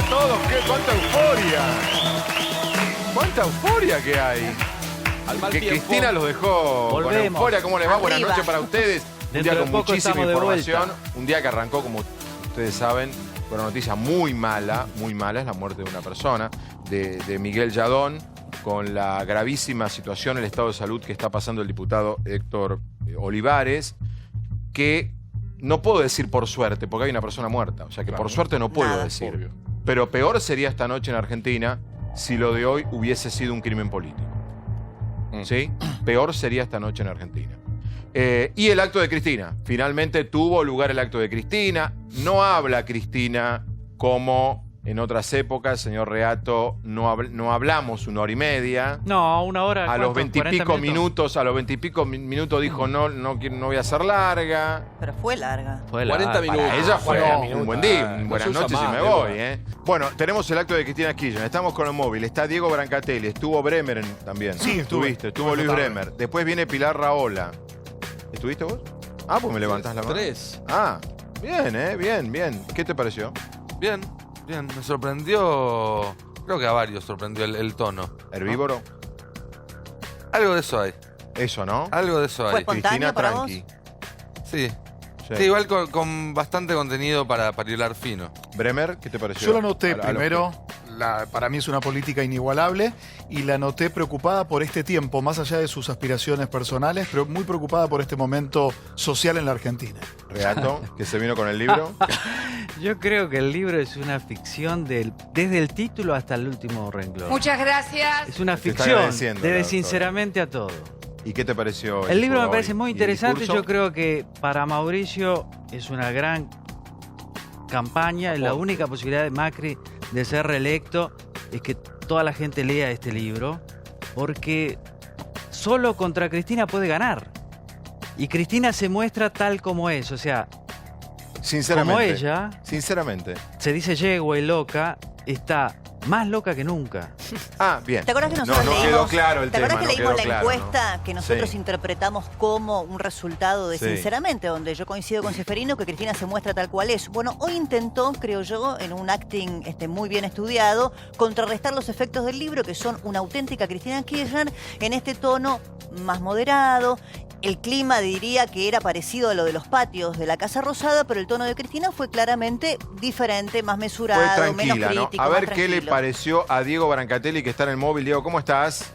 a todos. ¡Cuánta euforia! ¡Cuánta euforia que hay! Que Cristina los dejó con euforia. ¿Cómo les va? Buenas noches para ustedes. Un día con muchísima información. Un día que arrancó, como ustedes saben, con una noticia muy mala. Muy mala, es la muerte de una persona, de Miguel Yadón, con la gravísima situación, el estado de salud que está pasando el diputado Héctor Olivares, que no puedo decir por suerte, porque hay una persona muerta. O sea que por suerte no puedo decir. Obvio. Pero peor sería esta noche en Argentina si lo de hoy hubiese sido un crimen político. ¿Sí? Peor sería esta noche en Argentina. Y el acto de Cristina. Finalmente tuvo lugar el acto de Cristina. No habla Cristina como en otras épocas, señor Reato, no hablamos 1 hora y media. No, 1 hora. A los 20 y pico minutos, dijo no voy a ser larga. Pero fue larga. Fue 40 minutos. Para ella fue un buen día, buenas noches y me voy. Bueno, tenemos el acto de Cristina Kirchner, estamos con el móvil, está Diego Brancatelli, estuvo Bremer también. Sí, estuvo Luis Bremer. Después viene Pilar Rahola. ¿Estuviste vos? Ah, pues me levantás la mano. 3. Ah, bien, bien. ¿Qué te pareció? Bien, me sorprendió, creo que a varios sorprendió el tono. ¿Herbívoro? Algo de eso hay. Eso, ¿no? Algo de eso ¿Fue hay. espontáneo para vos? Sí. Sí, igual con bastante contenido para hilar fino. Bremer, ¿qué te pareció? Yo lo noté primero, para mí es una política inigualable y la noté preocupada por este tiempo, más allá de sus aspiraciones personales, pero muy preocupada por este momento social en la Argentina. Reato, que se vino con el libro. Yo creo que el libro es una ficción desde el título hasta el último renglón. Muchas gracias. Es una ficción, desde sinceramente a todo. ¿Y qué te pareció? El libro me parece muy interesante. Yo creo que para Mauricio es una gran campaña. La única posibilidad de Macri de ser reelecto es que toda la gente lea este libro, porque solo contra Cristina puede ganar. Y Cristina se muestra tal como es, o sea, como ella, se dice yegua y loca, está más loca que nunca. Ah, bien. ¿Te acuerdas que nosotros leímos, quedó claro el ¿te acuerdas tema, que leímos la claro, encuesta ¿no? que nosotros interpretamos como un resultado de Sinceramente, donde yo coincido con Ceferino que Cristina se muestra tal cual es? Bueno, hoy intentó, creo yo, en un acting muy bien estudiado, contrarrestar los efectos del libro, que son una auténtica Cristina Kirchner, en este tono más moderado. El clima diría que era parecido a lo de los patios de la Casa Rosada, pero el tono de Cristina fue claramente diferente, más mesurado, menos crítico, ¿no? A ver qué le pareció a Diego Brancatelli, que está en el móvil. Diego, ¿cómo estás?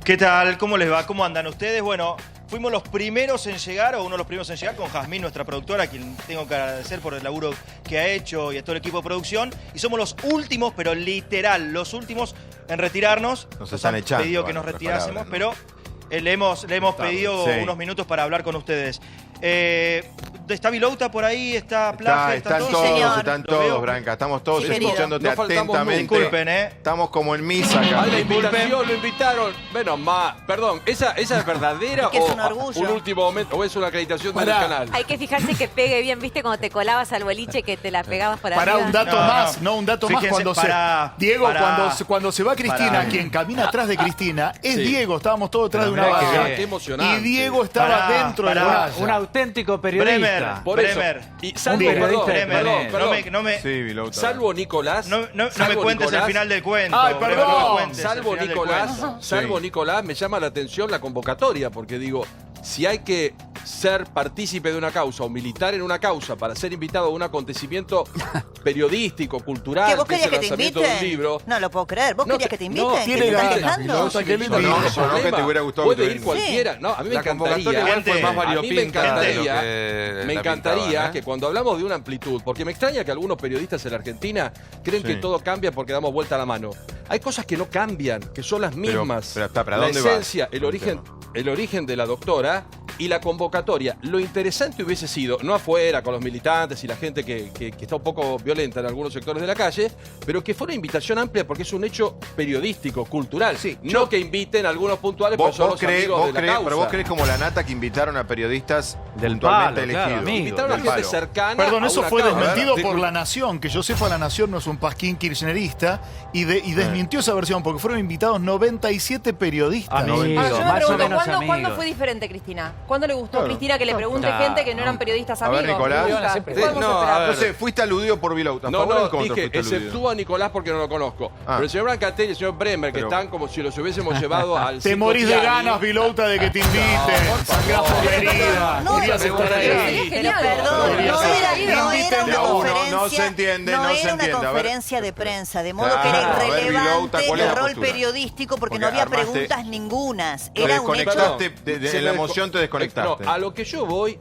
¿Qué tal? ¿Cómo les va? ¿Cómo andan ustedes? Bueno, fuimos los primeros en llegar, o uno de los primeros en llegar, con Jazmín, nuestra productora, a quien tengo que agradecer por el laburo que ha hecho y a todo el equipo de producción. Y somos los últimos, pero literal, los últimos en retirarnos. Nos están echando. Han pedido que nos retirásemos, pero le hemos pedido unos minutos para hablar con ustedes. ¿Está Vilouta por ahí? ¿Está Plaza? Están todos, Branca. Estamos todos escuchándote atentamente. Disculpen, Estamos como en misa acá. La invitación, lo invitaron. Menos mal. Perdón, ¿esa es verdadera es un último momento o es una acreditación del canal? Hay que fijarse que pegue bien, ¿viste? Cuando te colabas al boliche que te la pegabas por arriba. Un dato más. Diego, cuando se va Cristina, quien camina atrás de Cristina, es Diego. Estábamos todos detrás de una valla. Qué emocionante. Y Diego estaba dentro de la valla. Un auténtico periodista. Bremer. Y salvo, salvo Nicolás. No me cuentes el final del cuento. Ay, perdón. Salvo Nicolás, me llama la atención la convocatoria, porque digo, si hay que ser partícipe de una causa o militar en una causa para ser invitado a un acontecimiento periodístico, cultural, ¿Que vos que es querías el que te lanzamiento de un inviten? libro. No lo puedo creer. ¿Vos querías que te inviten? No, ¿Que te están quejando? No, que te hubiera gustado que te puede ir cualquiera. No, a mí me encantaría. igual fue más variopinta. Me encantaría que cuando hablamos de una amplitud, porque me extraña que algunos periodistas en la Argentina creen que todo cambia porque damos vuelta a la mano. Hay cosas que no cambian, que son las mismas. ¿para la dónde esencia, vas? el origen de la doctora y la convocatoria. Lo interesante hubiese sido, no afuera con los militantes y la gente que está un poco violenta en algunos sectores de la calle, pero que fuera una invitación amplia porque es un hecho periodístico, cultural. No que inviten a algunos puntuales porque son los amigos de la causa. Pero vos crees como la nata que invitaron a periodistas Del puntualmente palo, claro, elegido. amigo. Invitaron a Del gente palo. cercana. Perdón, a eso una fue cámara. desmentido por La Nación. Que yo sepa, La Nación no es un pasquín kirchnerista y desmintió esa versión porque fueron invitados 97 periodistas. Amigo, Ahora, yo me más o pregunto, menos ¿cuándo amigos. fue diferente, Cristina? ¿Cuándo le gustó a Claro. Cristina que le pregunte Claro. gente que no eran periodistas A ver, amigos? Nicolás. Nunca. Sí, Podemos no, esperar. a ver. No sé, fuiste aludido por Vilouta. ¿A No, favor o en no, contra dije, fuiste aludido? exceptúo a Nicolás porque no lo conozco. Ah. Pero el señor Brancatelli y el señor Bremer, que Pero- están como si los hubiésemos llevado al Te circo morís de Chiari. ganas, Vilouta, de que te inviten. Sangrás por la herida. No, Querías pero estar sería ahí. genial. Pero perdón, Debería no ser. era una Inviten de a uno, conferencia. no se entiende, no no se era una entiende. A ver. conferencia de prensa, de modo Claro, que era a ver, irrelevante Vilouta, ¿cuál es el la rol postura? periodístico porque no Porque había armaste- preguntas ningunas. Te Era un hecho. desconectaste, Se en la me desco- emoción te desconectaste. No, a lo que yo voy,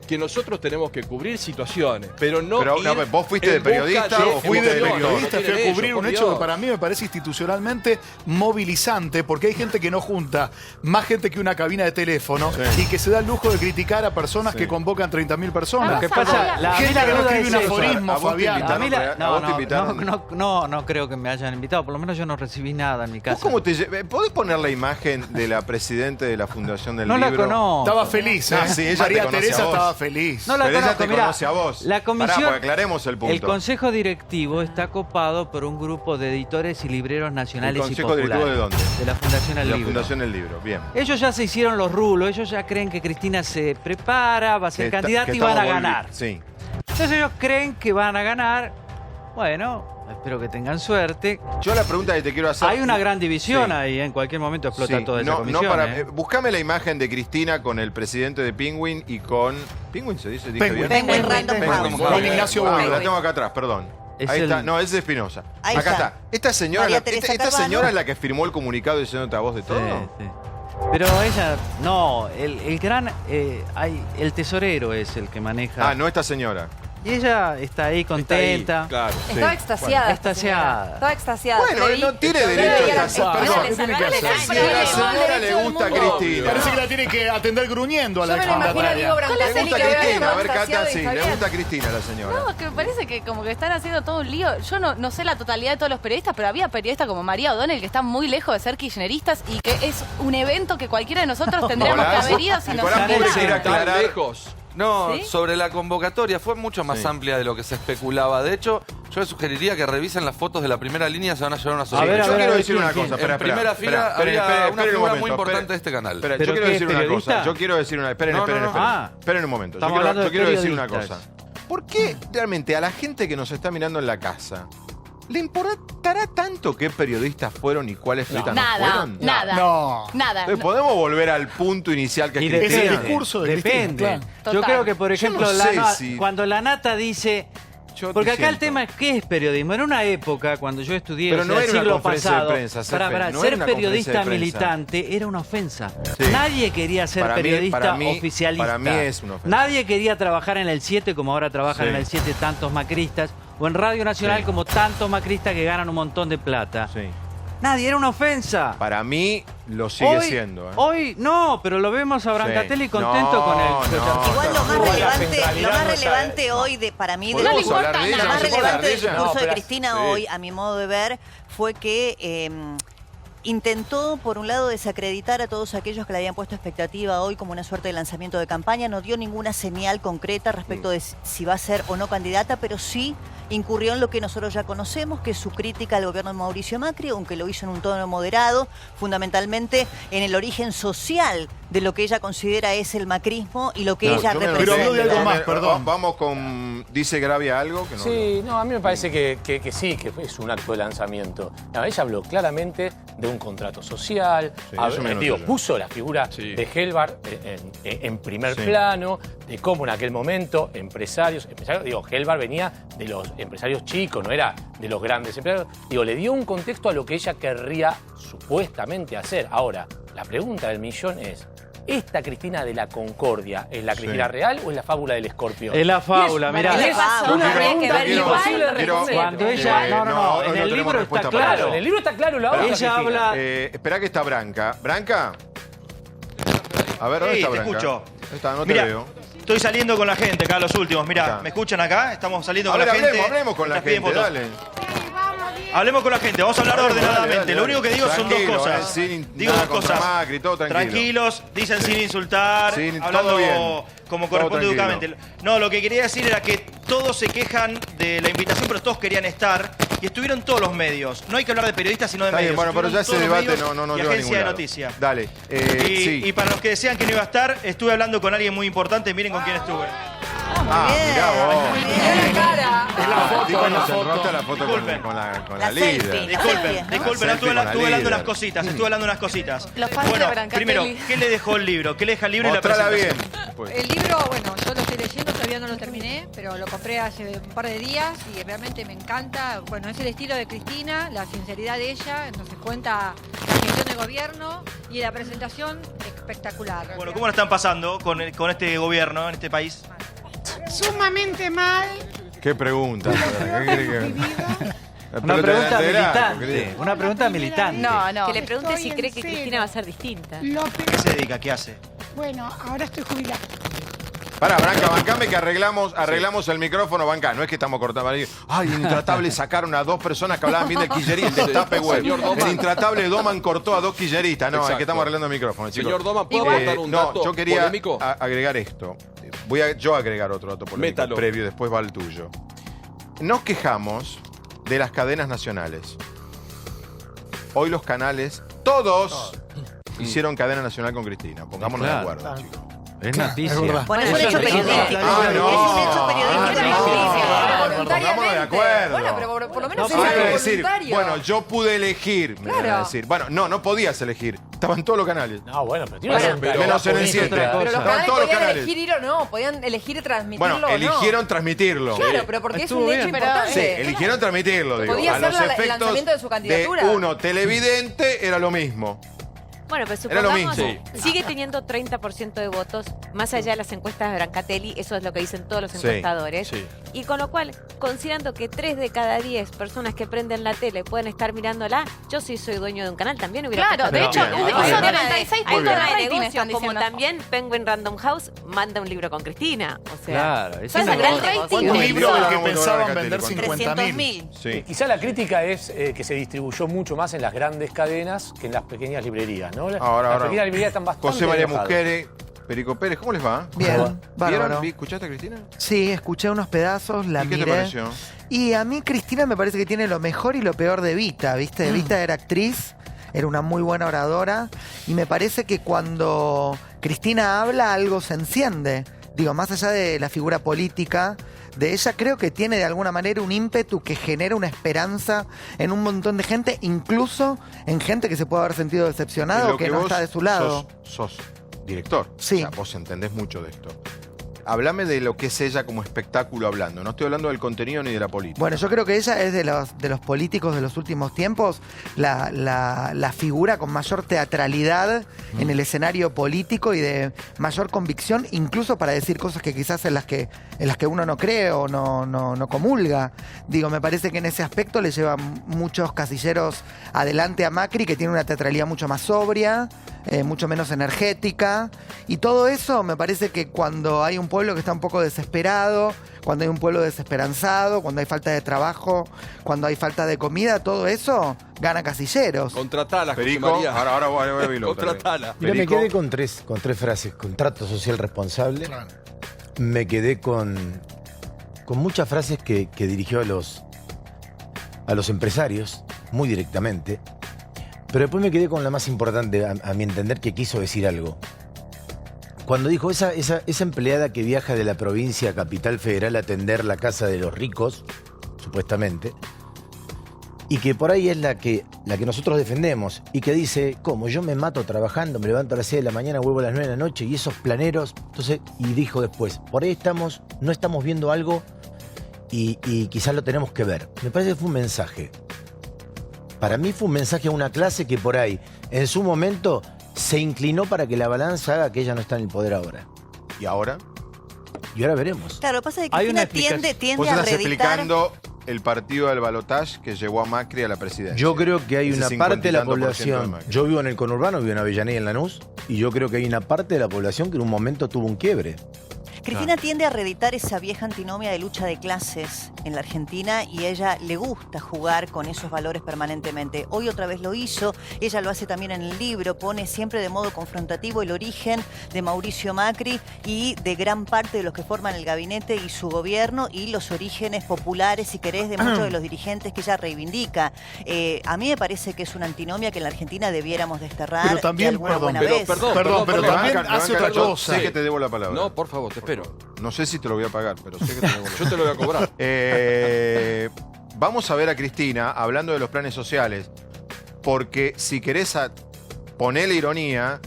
que nosotros tenemos que cubrir situaciones, pero no. Pero, ir no, ¿vos fuiste de en busca periodista de o Fui de fuiste de emociones, periodista, no fui a tienen cubrir ellos, un por hecho que Dios. para mí me parece institucionalmente movilizante, porque hay gente que no junta más gente que una cabina de teléfono y que se da el lujo de criticar a personas que convocan 30.000 personas. Lo que pasa, a mí Gente la que no duda escribe es un eso. aforismo, ¿A vos te Fabián. invitaron? A mí la- ¿A no, vos te invitaron? no creo que me hayan invitado. Por lo menos yo no recibí nada en mi casa. ¿Vos cómo ¿Podés poner la imagen de la presidente de la Fundación del No la Libro? conozco. Estaba feliz, ¿eh? Ah, sí, ella te María conoce Teresa a vos. estaba feliz. No la Pero ella conozco, te mirá, conoce a vos. La comisión, Pará, porque aclaremos el punto. El consejo directivo está copado por un grupo de editores y libreros nacionales ¿El y consejo populares. directivo de dónde? De la Fundación De del la Libro. Fundación del Libro, bien. Ellos ya se hicieron los rulos, ellos ya creen que Cristina se prepara, va a ser Que está- candidata que y van a estamos ganar. Sí. Entonces ellos creen que van a ganar. Bueno, espero que tengan suerte. Yo la pregunta que te quiero hacer... Hay una gran división Sí. ahí, en cualquier momento explota Sí, toda esa no, comisión. no para, ¿eh? buscame la imagen de Cristina con el presidente de Penguin y con... ¿Penguin se dice? ¿Dije Penguin. bien? Penguin Random Penguin, House. muy bien. Ignacio Ah, Boludo. la tengo acá atrás, perdón. Es Ahí el- está, no, es de Espinosa. Ahí Acá está. está. Esta señora, María la, Teresa esta Carvalho. señora es la que firmó el comunicado diciéndote a vos de Sí, todo. sí. Pero ella, no, el gran, el tesorero es el que maneja. Ah, no esta señora. Y ella está ahí Está ahí, contenta. claro. Estaba extasiada. Bueno, esta señora. extasiada. Estaba extasiada. Bueno, Le vi- no tiene le derecho veía a la- estar- Perdón, Perdón, le ¿qué tiene que sacó hacer? la Si a sangre, la le señora derecho le del gusta mundo. Cristina. Parece que la tiene que atender gruñendo a la Yo me lo imagino a Diego Le Brancatelli gusta que vea Cristina, a ver, extasiado Cata, y sí, está le bien. gusta Cristina a la señora. No, que me parece que como que están haciendo todo un lío. Yo no sé la totalidad de todos los periodistas, pero había periodistas como María O'Donnell que están muy lejos de ser kirchneristas y que es un evento que cualquiera de nosotros tendríamos que Nicolás, haber ido si nos Nicolás Pure quiere invitaran. Tan aclarar. lejos. No, ¿Sí? sobre la convocatoria fue mucho más Sí. amplia de lo que se especulaba. De hecho, yo les sugeriría que revisen las fotos de la primera línea, se van a llevar una A sorpresa. ver, Yo quiero ¿quién, decir una quién? cosa. Espera, En primera fila había una figura muy importante de este canal. Espera, ¿Pero yo quiero qué, decir una periodista? cosa. Yo quiero decir una... Esperen, No, esperen, no, no. esperen. Ah. Esperen un momento. Estamos hablando Yo de quiero decir una cosa. periodistas. ¿Por qué realmente a la gente que nos está mirando en la casa le importará tanto qué periodistas fueron y cuáles periodistas no Nada, fueron? nada. No. Nada. Entonces, ¿podemos volver al punto inicial que es Y Cristina? Es el discurso de Cristina, Depende. claro. Yo Total. creo que, por ejemplo, no sé si- cuando la Nata dice... Yo Porque te acá el siento. tema es ¿qué es periodismo? En una época, cuando yo estudié Pero o no sea, el era una siglo conferencia de pasado, prensa, Cefe, para no era ser una periodista conferencia de prensa. militante era una ofensa. Sí. Nadie quería ser Para mí- periodista para mí- oficialista. para mí es una ofensa. Nadie quería trabajar en el 7 como ahora trabajan Sí. en el 7 tantos macristas, o en Radio Nacional Sí. como tantos macristas que ganan un montón de plata. Sí. Nadie, era una ofensa. Para mí lo sigue hoy, siendo. ¿eh? Hoy no, pero lo vemos a Brancatelli Sí. contento No, con el... no. Igual lo más No, la relevante hoy para mí de ¿Podemos lo hablar de ella? más ¿No se puede relevante hablar de del ella? discurso No, de pero- Cristina sí. hoy, a mi modo de ver, fue que intentó, por un lado, desacreditar a todos aquellos que le habían puesto expectativa hoy como una suerte de lanzamiento de campaña. No dio ninguna señal concreta respecto de si va a ser o no candidata, pero sí incurrió en lo que nosotros ya conocemos, que es su crítica al gobierno de Mauricio Macri, aunque lo hizo en un tono moderado, fundamentalmente en el origen social de lo que ella considera es el macrismo y lo que ella Yo me lo Pero representa. habló de algo sé. más, perdón. Vamos con... ¿Dice Gravia algo? Que no Sí, no, a mí me parece que sí, que es un acto de lanzamiento. No, ella habló claramente de un contrato social, Sí, eso me lo digo, sé yo. puso la figura Sí. de Helvar en primer Sí. plano, de cómo en aquel momento empresarios, digo, Helvar venía de los empresarios chicos, no era de los grandes empresarios. Digo, le dio un contexto a lo que ella querría supuestamente hacer. Ahora, la pregunta del millón es, ¿esta Cristina de la Concordia es la Cristina Sí. real o es la fábula del Escorpión? Es la fábula, mirá. ¿Qué le pasó? Yo Habría que ver quiero- igual. Cuando ella... No, en el tenemos libro está respuesta para claro. Claro, en el libro está claro la Pero otra ella Cristina. habla... espera que está Branca. ¿Branca? A ver, ¿dónde Sí, está te Branca? escucho. ¿Dónde está? No te Mirá, veo. estoy saliendo con la gente acá, los últimos. Mirá, Acá. ¿me escuchan acá? Estamos saliendo A con ver, la gente. hablemos con la Nos piden gente, fotos. dale. Hablemos con la gente, vamos a hablar ordenadamente. Dale. Lo único que digo son dos Tranquilo, cosas. Digo nada dos contra cosas. Macri, todo tranquilo. Tranquilos, dicen sin insultar, Todo hablando bien. como Todo corresponde tranquilo. educadamente. No, lo que quería decir era que todos se quejan de la invitación, pero todos querían estar y estuvieron todos los medios. No hay que hablar de periodistas, sino de Está medios. bien, bueno, pero ya ese Estuvieron todos debate los medios no y lleva a agencia ningún de lado. noticias. Dale. Y para los que decían que no iba a estar, estuve hablando con alguien muy importante. Miren con quién estuve. Mirá vos. Mirá la cara. Se enrosca la foto con la líder. selfie. Disculpen, La estuve selfie con la hablando unas líder. cositas, estuve hablando unas cositas. Los fans Bueno, de Brancatelli. primero, ¿qué le dejó el libro? ¿Qué le deja el libro y la Mostrala presentación? bien. Pues. El libro, bueno, yo lo estoy leyendo, todavía no lo terminé, pero lo compré hace un par de días y realmente me encanta. Bueno, es el estilo de Cristina, la sinceridad de ella, entonces cuenta la gestión de gobierno y la presentación espectacular. Bueno, ¿cómo la están pasando con este gobierno en este país? Sumamente mal. ¿Qué pregunta? Una pregunta militante. Una pregunta militante. No. Que le pregunte Estoy si en cree que cero. Cristina va a ser distinta. ¿Qué se dedica? ¿Qué hace? Bueno, ahora estoy jubilada. Pará, Branca, bancame que arreglamos el micrófono, bancá. No es que estamos cortando. Ay, Intratable sacaron a 2 personas que hablaban bien del kirchnerismo. El destape web. Señor Doman. El Intratable Doman cortó a 2 kirchneristas. No, es Exacto. que estamos arreglando el micrófono, chicos. Señor Doman, ¿puedo aportar un dato yo quería polémico? agregar esto. Voy a yo agregar otro dato polémico Métalo. previo, después va el tuyo. Nos quejamos de las cadenas nacionales. Hoy los canales, todos, hicieron cadena nacional con Cristina. Pongámonos Claro. de acuerdo, chicos. Es Claro, noticia. es verdad. Bueno, es un hecho periodístico. Ah, no. Es un hecho periodístico. Pongámonos de acuerdo. Bueno, pero por lo menos No, es pero algo decir, voluntario. bueno, yo pude elegir, me van a Claro. decir. Bueno, no podías elegir. Estaban todos los canales. No, bueno, pero tiene Bueno, una pero menos en el 7. Pero los Estaban canales todos los podían canales. elegir ir o no, podían elegir transmitirlo Bueno, o no. eligieron transmitirlo. Claro, pero porque Estuvo es un bien. hecho Pero, importante. Sí, eligieron transmitirlo, digo. Podía A ser los el efectos lanzamiento de su candidatura. de uno televidente era lo mismo. Bueno, pero Era lo supongamos, mismo. sigue teniendo 30% de votos, más allá de las encuestas de Brancatelli, eso es lo que dicen todos los encuestadores. sí. Y con lo cual, considerando que 3 de cada 10 personas que prenden la tele pueden estar mirándola, yo si soy dueño de un canal también hubiera Claro, puesto de hecho, Cristina. bien. hizo Muy bien. 96 Hay puntos de tema de rating, negocios, están como diciendo. también Penguin Random House manda un libro con Cristina. O sea, Claro, eso son es gran negocio. negocio. Un Sí, libro sí, del que vamos a pensaban cobrar vender Catelli, 300.000. Sí. Quizá la crítica es que se distribuyó mucho más en las grandes cadenas que en las pequeñas librerías, ¿no? Ahora. Las pequeñas librerías están bastante José María enojadas. Mujere, Perico Pérez, ¿cómo les va? Bien, bárbaro. ¿Vieron? ¿Escuchaste a Cristina? Sí, escuché unos pedazos, la ¿Y qué miré. te pareció? Y a mí Cristina me parece que tiene lo mejor y lo peor de Vita, ¿viste? Vita era actriz, era una muy buena oradora y me parece que cuando Cristina habla algo se enciende. Digo, más allá de la figura política de ella, creo que tiene de alguna manera un ímpetu que genera una esperanza en un montón de gente, incluso en gente que se puede haber sentido Es decepcionado lo o que no vos está de su lado. Sos director. Sí. O sea, vos entendés mucho de esto. Háblame de lo que es ella como espectáculo hablando. No estoy hablando del contenido ni de la política. Bueno, yo creo que ella es de los políticos de los últimos tiempos la figura con mayor teatralidad en el escenario político y de mayor convicción, incluso para decir cosas que quizás en las que uno no cree o no comulga. Digo, me parece que en ese aspecto le lleva muchos casilleros adelante a Macri, que tiene una teatralidad mucho más sobria, mucho menos energética. Y todo eso me parece que cuando hay un pueblo que está un poco desesperado, cuando hay un pueblo desesperanzado, cuando hay falta de trabajo, cuando hay falta de comida, todo eso gana casilleros. Contratala, José Perico, María. ahora voy a verlo. Contratala. Mira, me Perico. quedé con tres frases. Contrato social responsable. Claro. Me quedé con muchas frases que dirigió a los empresarios, muy directamente. Pero después me quedé con la más importante, a mi entender, que quiso decir algo. Cuando dijo esa empleada que viaja de la provincia a Capital Federal a atender la casa de los ricos, supuestamente, y que por ahí es la que nosotros defendemos, y que dice, ¿cómo? Yo me mato trabajando, me levanto a las 6 de la mañana, vuelvo a las 9 de la noche, y esos planeros, entonces, y dijo después, por ahí no estamos viendo algo y quizás lo tenemos que ver. Me parece que fue un mensaje. Para mí fue un mensaje a una clase que por ahí, en su momento, se inclinó para que la balanza haga que ella no está en el poder ahora. ¿Y ahora? Y ahora veremos. Claro, lo que pasa es que Hay una Cristina tiende Vos a estás reeditar. explicando el partido del balotaje que llevó a Macri a la presidencia. Yo creo que hay Ese una 50 parte de la y tanto por ciento de población, Macri. yo vivo en el conurbano, vivo en Avellaneda y en Lanús, y yo creo que hay una parte de la población que en un momento tuvo un quiebre. Cristina tiende a reeditar esa vieja antinomia de lucha de clases en la Argentina y a ella le gusta jugar con esos valores permanentemente. Hoy otra vez lo hizo, ella lo hace también en el libro, pone siempre de modo confrontativo el origen de Mauricio Macri y de gran parte de los que forman el gabinete y su gobierno y los orígenes populares, si querés, de muchos de los dirigentes que ella reivindica. A mí me parece que es una antinomia que en la Argentina debiéramos desterrar. Pero también, perdón, pero también hace otra cosa. Sé que te debo la palabra. No, por favor, te espero. No sé si te lo voy a pagar, pero sé que te debo. Yo te lo voy a cobrar. Vamos a ver a Cristina hablando de los planes sociales, porque si querés ponerle ironía,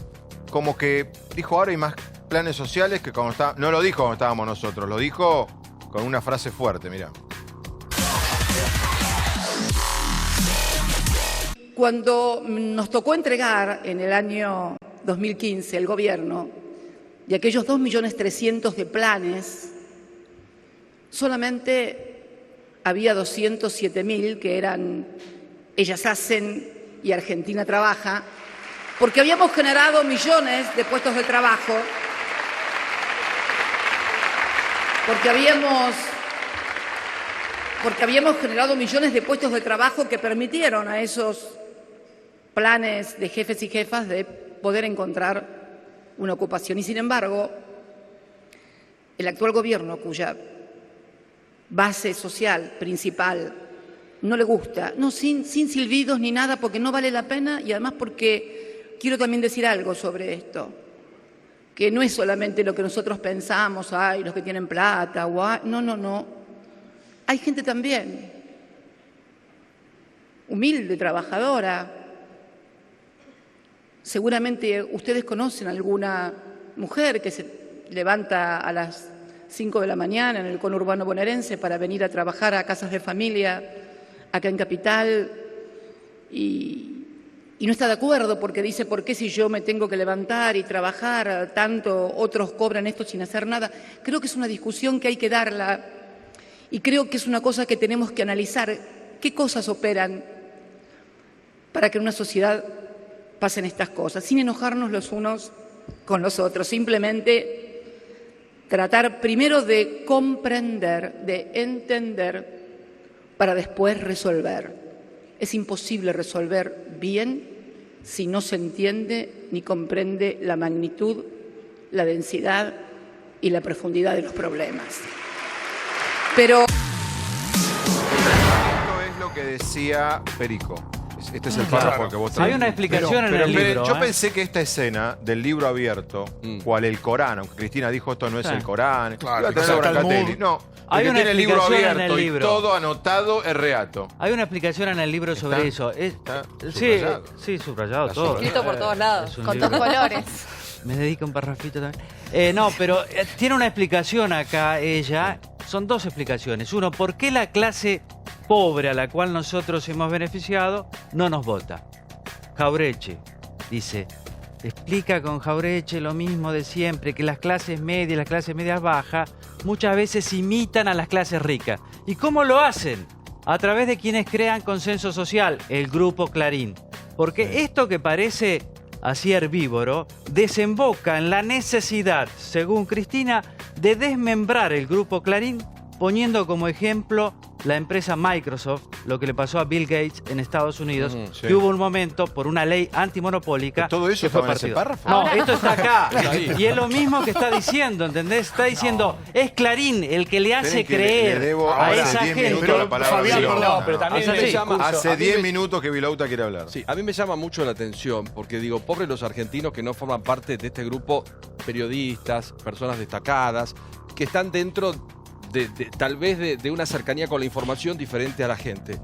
como que dijo ahora hay más planes sociales que cuando está. No lo dijo cuando estábamos nosotros, lo dijo con una frase fuerte, mirá. Cuando nos tocó entregar en el año 2015 el gobierno y aquellos 2.300.000 de planes, solamente había 207.000 que eran Ellas Hacen y Argentina Trabaja, porque habíamos generado millones de puestos de trabajo, porque habíamos generado millones de puestos de trabajo que permitieron a esos planes de jefes y jefas de poder encontrar una ocupación. Y sin embargo, el actual gobierno, cuya base social principal no le gusta, no sin silbidos ni nada, porque no vale la pena y además porque quiero también decir algo sobre esto, que no es solamente lo que nosotros pensamos, ay, los que tienen plata, no. Hay gente también humilde, trabajadora. Seguramente ustedes conocen alguna mujer que se levanta a las 5 de la mañana en el conurbano bonaerense para venir a trabajar a casas de familia acá en Capital y no está de acuerdo porque dice, ¿por qué si yo me tengo que levantar y trabajar tanto, otros cobran esto sin hacer nada? Creo que es una discusión que hay que darla y creo que es una cosa que tenemos que analizar. ¿Qué cosas operan para que en una sociedad pasen estas cosas? Sin enojarnos los unos con los otros, simplemente tratar primero de comprender, de entender, para después resolver. Es imposible resolver bien si no se entiende ni comprende la magnitud, la densidad y la profundidad de los problemas. Pero esto es lo que decía Perico. Este es el párrafo que vos traes. Hay una explicación en el libro. Yo pensé que esta escena del libro abierto, cual el Corán, aunque Cristina dijo esto no es el Corán, claro, no, hay una tiene el libro explicación en abierto el y libro. todo anotado es reato. Hay una explicación en el libro sobre eso. Sí, subrayado todo. Escrito por todos lados, con todos colores. Me dedico a un parrafito también. No, pero tiene una explicación acá ella. Son dos explicaciones. Uno, ¿por qué la clase pobre a la cual nosotros hemos beneficiado no nos vota? Jauretche dice, explica con Jauretche lo mismo de siempre, que las clases medias y las clases medias bajas muchas veces imitan a las clases ricas. ¿Y cómo lo hacen? A través de quienes crean consenso social, el Grupo Clarín. Porque esto que parece así herbívoro, desemboca en la necesidad, según Cristina, de desmembrar el Grupo Clarín, poniendo como ejemplo la empresa Microsoft, lo que le pasó a Bill Gates en Estados Unidos, que hubo un momento, por una ley antimonopólica, ¿todo eso que fue estaba en ese párrafo? No, esto está acá. Sí. Y es lo mismo que está diciendo, ¿entendés? Está diciendo, es Clarín el que le hace creer le debo a ahora esa 10 gente. minutos la palabra. Fabián, Vilouta. pero también me llama... Hace 10 minutos que Vilouta quiere hablar. Sí, a mí me llama mucho la atención porque digo, pobres los argentinos que no forman parte de este grupo, periodistas, personas destacadas, que están dentro tal vez de una cercanía con la información diferente a la gente.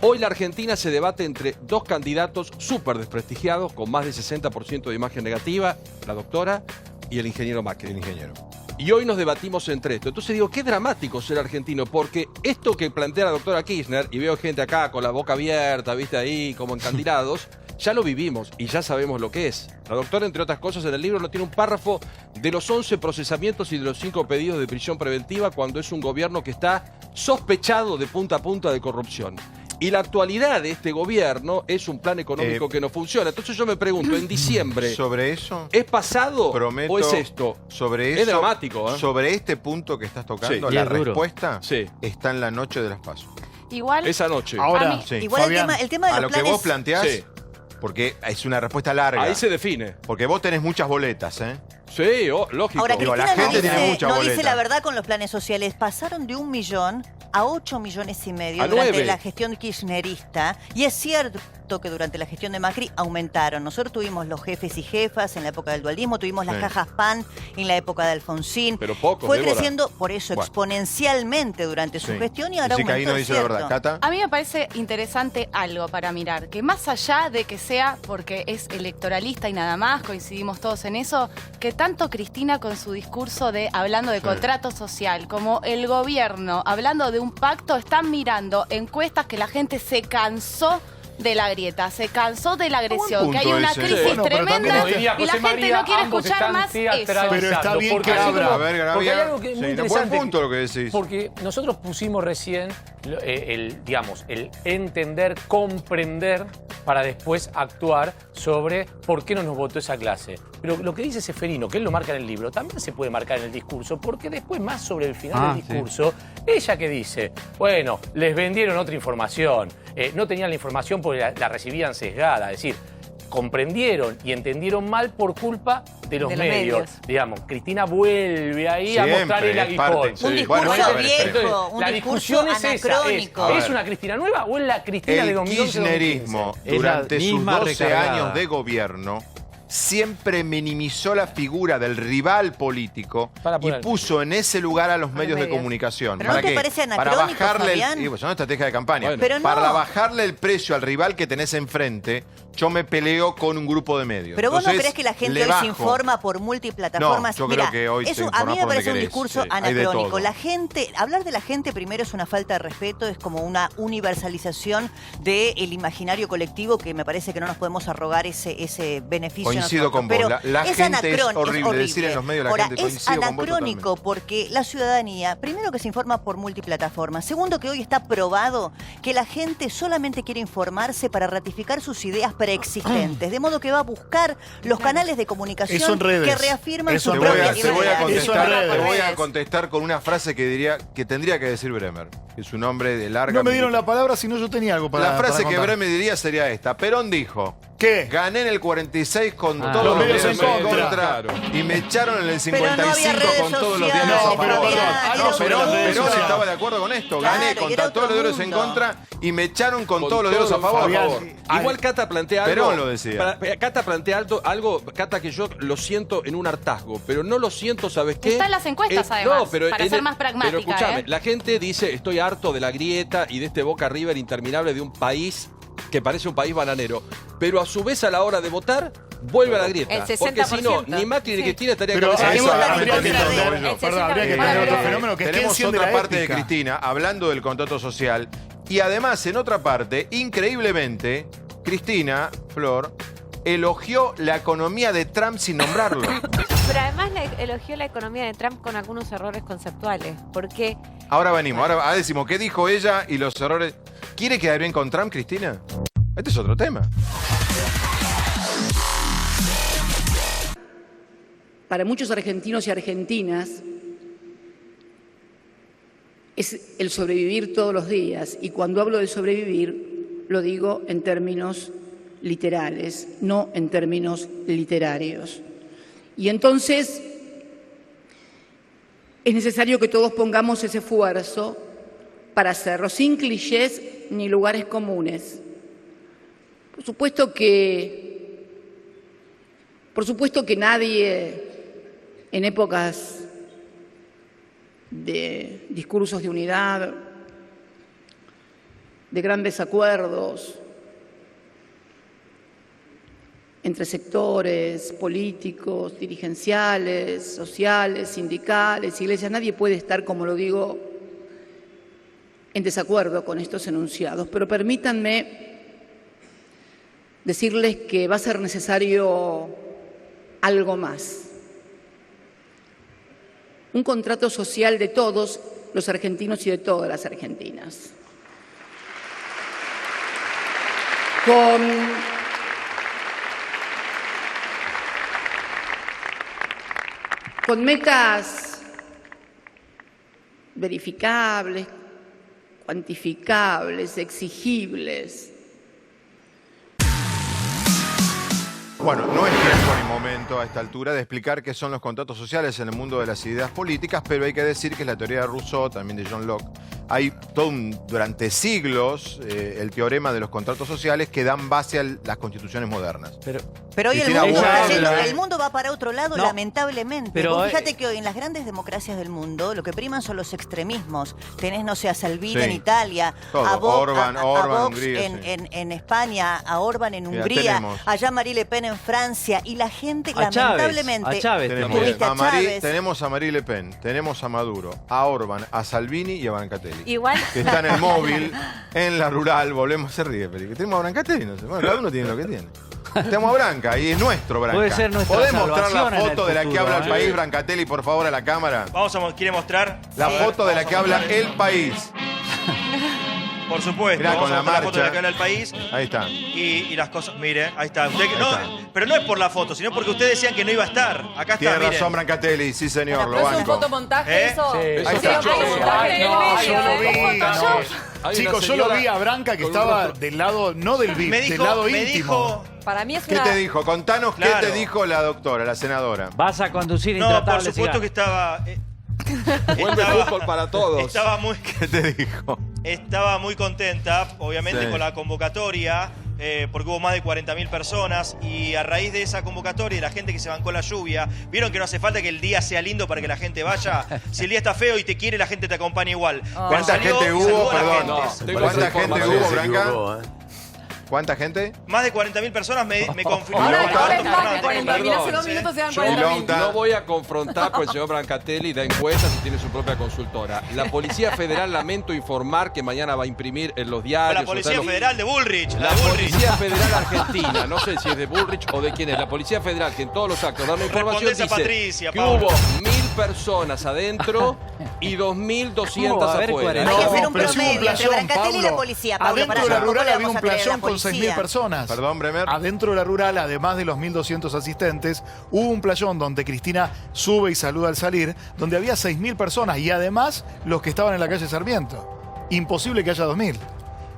Hoy la Argentina se debate entre dos candidatos súper desprestigiados, con más de 60% de imagen negativa, la doctora y el ingeniero Macri. El ingeniero. Y hoy nos debatimos entre esto. Entonces digo, qué dramático ser argentino, porque esto que plantea la doctora Kirchner, y veo gente acá con la boca abierta, viste ahí, como encandilados, ya lo vivimos y ya sabemos lo que es. La doctora, entre otras cosas, en el libro no tiene un párrafo de los 11 procesamientos y de los 5 pedidos de prisión preventiva cuando es un gobierno que está sospechado de punta a punta de corrupción. Y la actualidad de este gobierno es un plan económico que no funciona. Entonces yo me pregunto, en diciembre, sobre eso, ¿es pasado prometo, o es esto? Sobre eso, es dramático, ¿eh? Sobre este punto que estás tocando, Sí. la Y es duro. respuesta está en la noche de las PASO. Igual. Esa noche. Ahora, Sí. Igual el tema de a los lo que planes... vos planteás, Sí. porque es una respuesta larga. Ahí se define. Porque vos tenés muchas boletas, ¿eh? Sí, lógico. Ahora, Digo, Cristina la gente tiene mucha no boleta. dice la verdad con los planes sociales. Pasaron de 1 millón a 8,5 millones A durante 9. la gestión kirchnerista. Y es cierto que durante la gestión de Macri aumentaron. Nosotros tuvimos los jefes y jefas en la época del dualismo, tuvimos las Sí. cajas PAN en la época de Alfonsín. Pero poco, Fue Débora. creciendo, por eso, Bueno. exponencialmente durante su Sí. gestión y ahora Así que ahí aumentó, no es dice la cierto. verdad. ¿Cata? A mí me parece interesante algo para mirar, que más allá de que sea porque es electoralista y nada más, coincidimos todos en eso, que tanto Cristina con su discurso de hablando de Sí. contrato social, como el gobierno hablando de un pacto, están mirando encuestas que la gente se cansó de la grieta, se cansó de la agresión, que hay punto una ese. crisis Bueno, pero tremenda también- Como diría y la José gente María, no quiere ambos escuchar están más eso. teatralizando, Pero está bien porque que así abra. como- A ver, Gravia. porque hay algo que es muy Sí, interesante. buen punto lo que decís. Porque nosotros pusimos recién el entender, comprender, para después actuar sobre por qué no nos votó esa clase. Pero lo que dice Seferino, que él lo marca en el libro, también se puede marcar en el discurso, porque después, más sobre el final del discurso, ella que dice, bueno, les vendieron otra información, no tenían la información porque la recibían sesgada, es decir, comprendieron y entendieron mal por culpa de los medios. Digamos, Cristina vuelve ahí a Siempre, mostrar el es aguijón. parte, sí. Un discurso Bueno, a ver, viejo, espera. un la discurso discusión es esa, anacrónico. ¿es una Cristina nueva o es la Cristina de El 2011? kirchnerismo, Es la durante sus misma 12 recargada. años de gobierno, siempre minimizó la figura del rival político Para y poner- puso en ese lugar a los medios de comunicación. Pero ¿no te parece Para anacrónico, bajarle Fabián? y, pues, es una estrategia de campaña. Bueno. Pero no. Para bajarle el precio al rival que tenés enfrente, yo me peleo con un grupo de medios. Pero vos no Entonces, crees que la gente le hoy bajo. se informa por multiplataformas. No, yo Mirá, creo que hoy se eso a informa mí me por donde parece un querés. discurso Sí, hay de anacrónico. todo. La gente, hablar de la gente primero es una falta de respeto, es como una universalización del imaginario colectivo que me parece que no nos podemos arrogar ese beneficio. Coincido nosotros. con vos. Pero La es gente es anacrónico, horrible. Decir en los medios la Ahora, gente, es coincido con vos anacrónico porque la ciudadanía, primero que se informa por multiplataformas, segundo que hoy está probado que la gente solamente quiere informarse para ratificar sus ideas preexistentes, de modo que va a buscar los canales de comunicación Eso en redes. que reafirman Eso su en propia redes. Te voy a ideas. contestar, Eso en te voy a redes. contestar con una frase que tendría que decir Bremer, que es un hombre de larga. No me dieron militancia. la palabra, si no yo tenía algo para La frase para que contar. Bremer diría sería esta. Perón dijo, ¿Qué? gané en el 46 con Ah. todos Los los medios medios en en contra. contra y me echaron en el Pero no había 55 redes con todos los sociales, diarios a No, pero favor. perdón, Fabián, algo era sobre otro las redes mundo. Perón sociales. estaba de acuerdo con esto. Claro, Gané que contra era todos los otro diarios en mundo. contra y me echaron con Con todos los diarios a favor. Fabián, Igual Cata plantea algo. Perón lo decía. Cata plantea algo, Cata, que yo lo siento en un hartazgo, pero no lo siento, ¿sabes qué? Está en las encuestas, además, para en ser más pragmática, Pero escúchame, ¿eh? la gente dice, estoy harto de la grieta y de este Boca River interminable de un país que parece un país bananero. Pero a su vez, a la hora de votar, vuelve a la grieta. El Porque si no, 60%. ni Macri ni Cristina estarían Pero cabeza a de eso boca. habría que El entender, perdón, habría que entender otro fenómeno que es quién Tenemos enciende otra la parte de épica. Cristina hablando del contrato social y además en otra parte, increíblemente, Cristina, Flor, elogió la economía de Trump sin nombrarlo. Pero además elogió la economía de Trump con algunos errores conceptuales. Porque Ahora venimos, ahora decimos qué dijo ella y los errores. ¿Quiere quedar bien con Trump, Cristina? Este es otro tema. Para muchos argentinos y argentinas es el sobrevivir todos los días. Y cuando hablo de sobrevivir, lo digo en términos literales, no en términos literarios. Y entonces es necesario que todos pongamos ese esfuerzo para hacerlo, sin clichés ni lugares comunes. Por supuesto que nadie en épocas de discursos de unidad, de grandes acuerdos entre sectores políticos, dirigenciales, sociales, sindicales, iglesias, nadie puede estar, como lo digo, en desacuerdo con estos enunciados. Pero permítanme decirles que va a ser necesario algo más. Un contrato social de todos los argentinos y de todas las argentinas. con metas verificables, cuantificables, exigibles. Bueno, no es tiempo ni momento a esta altura de explicar qué son los contratos sociales en el mundo de las ideas políticas, pero hay que decir que es la teoría de Rousseau, también de John Locke. Hay durante siglos el teorema de los contratos sociales que dan base a las constituciones modernas. Pero hoy el mundo va para otro lado, No. lamentablemente. Pero, Vos fíjate que hoy en las grandes democracias del mundo lo que priman son los extremismos. Tenés, no sé, a Salvini en Italia, Todo. a Orban, Vox Hungría, en España, a Orban en Mira, Hungría, tenemos. allá Marine Le Pen en Francia. Y la gente, A Chávez, lamentablemente... a Chávez Tenemos Tuviste a Chávez. tenemos a Marine Le Pen, tenemos a Maduro, a Orban, a Salvini y a Brancatelli. Igual. Que está en el móvil, en la rural, volvemos, se ríe, Felipe. Tenemos a Brancatelli, no sé. Bueno, cada uno tiene lo que tiene. Tenemos a Branca y es nuestro Branca. Puede ser nuestra ¿Podés mostrar la salvación en el foto de la que futuro, habla el ¿eh? país, Brancatelli, por favor, a la cámara? ¿Quiere mostrar? La foto de la que habla el país. Por supuesto. Mirá, vamos con a la mostrar foto de la marcha. que habla el país. Ahí está. Y las cosas, mire, ahí está. Usted, Ahí no, está. pero no es por la foto, sino porque ustedes decían que no iba a estar. Acá está, Tiene miren. razón, Brancatelli, sí, señor, Pero lo es un banco. fotomontaje eso. Sí. Sí, Ahí está. un fotomontaje en el medio. Chicos, yo lo vi a Branca que estaba del lado, no del VIP, del lado íntimo. Para mí es ¿Qué una... te dijo? Contanos Claro. qué te dijo la doctora, la senadora. Vas a conducir No, por Intratables. supuesto que estaba. Vuelve fútbol para todos. Estaba muy, ¿Qué te dijo? estaba muy contenta, obviamente, Sí. con la convocatoria. Porque hubo más de 40.000 personas y a raíz de esa convocatoria y la gente que se bancó la lluvia, vieron que no hace falta que el día sea lindo para que la gente vaya. Si el día está feo y te quiere, la gente te acompaña igual. ¿Cuánta gente hubo? Perdón. ¿Cuánta gente hubo, Branca? ¿Cuánta gente? Más de 40.000 personas me confirmó. Ahora es más de Perdón. 40.000. Hace 2 minutos se dan Yo 40.000. no voy a confrontar porque el señor Brancatelli da encuestas y tiene su propia consultora. La Policía Federal, lamento informar que mañana va a imprimir en los diarios. La Policía Federal de Bullrich. La Policía Federal Argentina, no sé si es de Bullrich o de quién es, la Policía Federal, que en todos los actos dando información Respondés a dice Patricia, que Pablo. hubo 1.000 personas adentro y 2.200 Va a haber afuera. 40. Hay que hacer un pero sí hubo un promedio entre playón, Brancatelli y la Pablo. policía, Pablo. Adentro Pará, de la tampoco rural le había vamos un a creer a playón la con 6.000 policía. personas. Perdón, Bremer. Adentro de la rural, además de los 1.200 asistentes, hubo un playón donde Cristina sube y saluda al salir, donde había 6.000 personas y además los que estaban en la calle Sarmiento. Imposible que haya 2.000.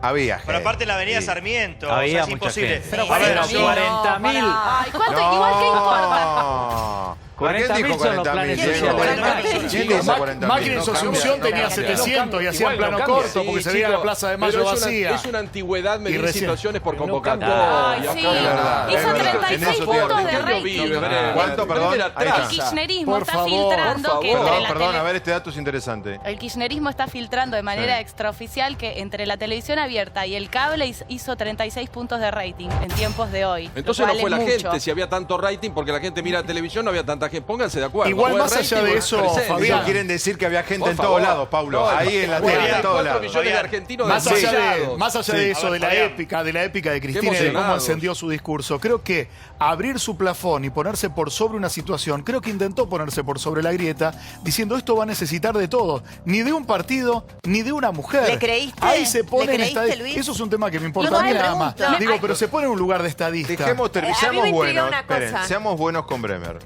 Había gente. Pero aparte en la avenida Sarmiento. Había o sea, es mucha imposible. gente. Pero A ver, yo- 40.000. Ay, ¿cuánto? Igual que importa. ¿Por qué 40.000 dijo son los 40.000? planes ¿Quién dijo sociales. 40.000? ¿Quién dijo 40.000? Macri en No su cambia, asunción no tenía cambia. 700 y hacía Igual no plano cambia. corto porque se veía chicos, la Plaza de pero Mayo es una- vacía. Es una antigüedad medir recién- situaciones por no convocatoria. Ay, sí. Es verdad, Hizo es verdad. 36 En eso puntos tiene de razón. rating. ¿Cuánto, perdón? Primera Ahí El está. traza. kirchnerismo Por está favor, filtrando por que entre Perdón, la perdón, tele- a ver, este dato es interesante. El kirchnerismo está filtrando de manera Sí. extraoficial que entre la televisión abierta y el cable hizo 36 puntos de rating en tiempos de hoy. Entonces lo no cual fue es la mucho. gente, si había tanto rating, porque la gente mira televisión, no había tanta gente. Pónganse de acuerdo. Igual Fue más rating, allá de fue eso, presencia. Fabián. Eso quieren decir que había gente Por en favor. todos lados, Paulo. No, Ahí en la tele, en todos 4 lados. millones de argentinos Más allá desmayados. más allá Sí. de eso, A ver, de la Fabián. épica de Cristina y de cómo emocionados. encendió su discurso, creo que abrir su plafón y ponerse por sobre una situación, creo que intentó ponerse por sobre la grieta, diciendo esto va a necesitar de todo, ni de un partido, ni de una mujer. ¿Le creíste? Ahí se pone ¿Le en esta... creíste, Luis? Eso es un tema que me importa No, a mí no, nada más. pregunta. Digo, Ay. pero se pone en un lugar de estadista. Dejemos, a mí seamos me intriga buenos. una cosa. Esperen, seamos buenos con Bremer.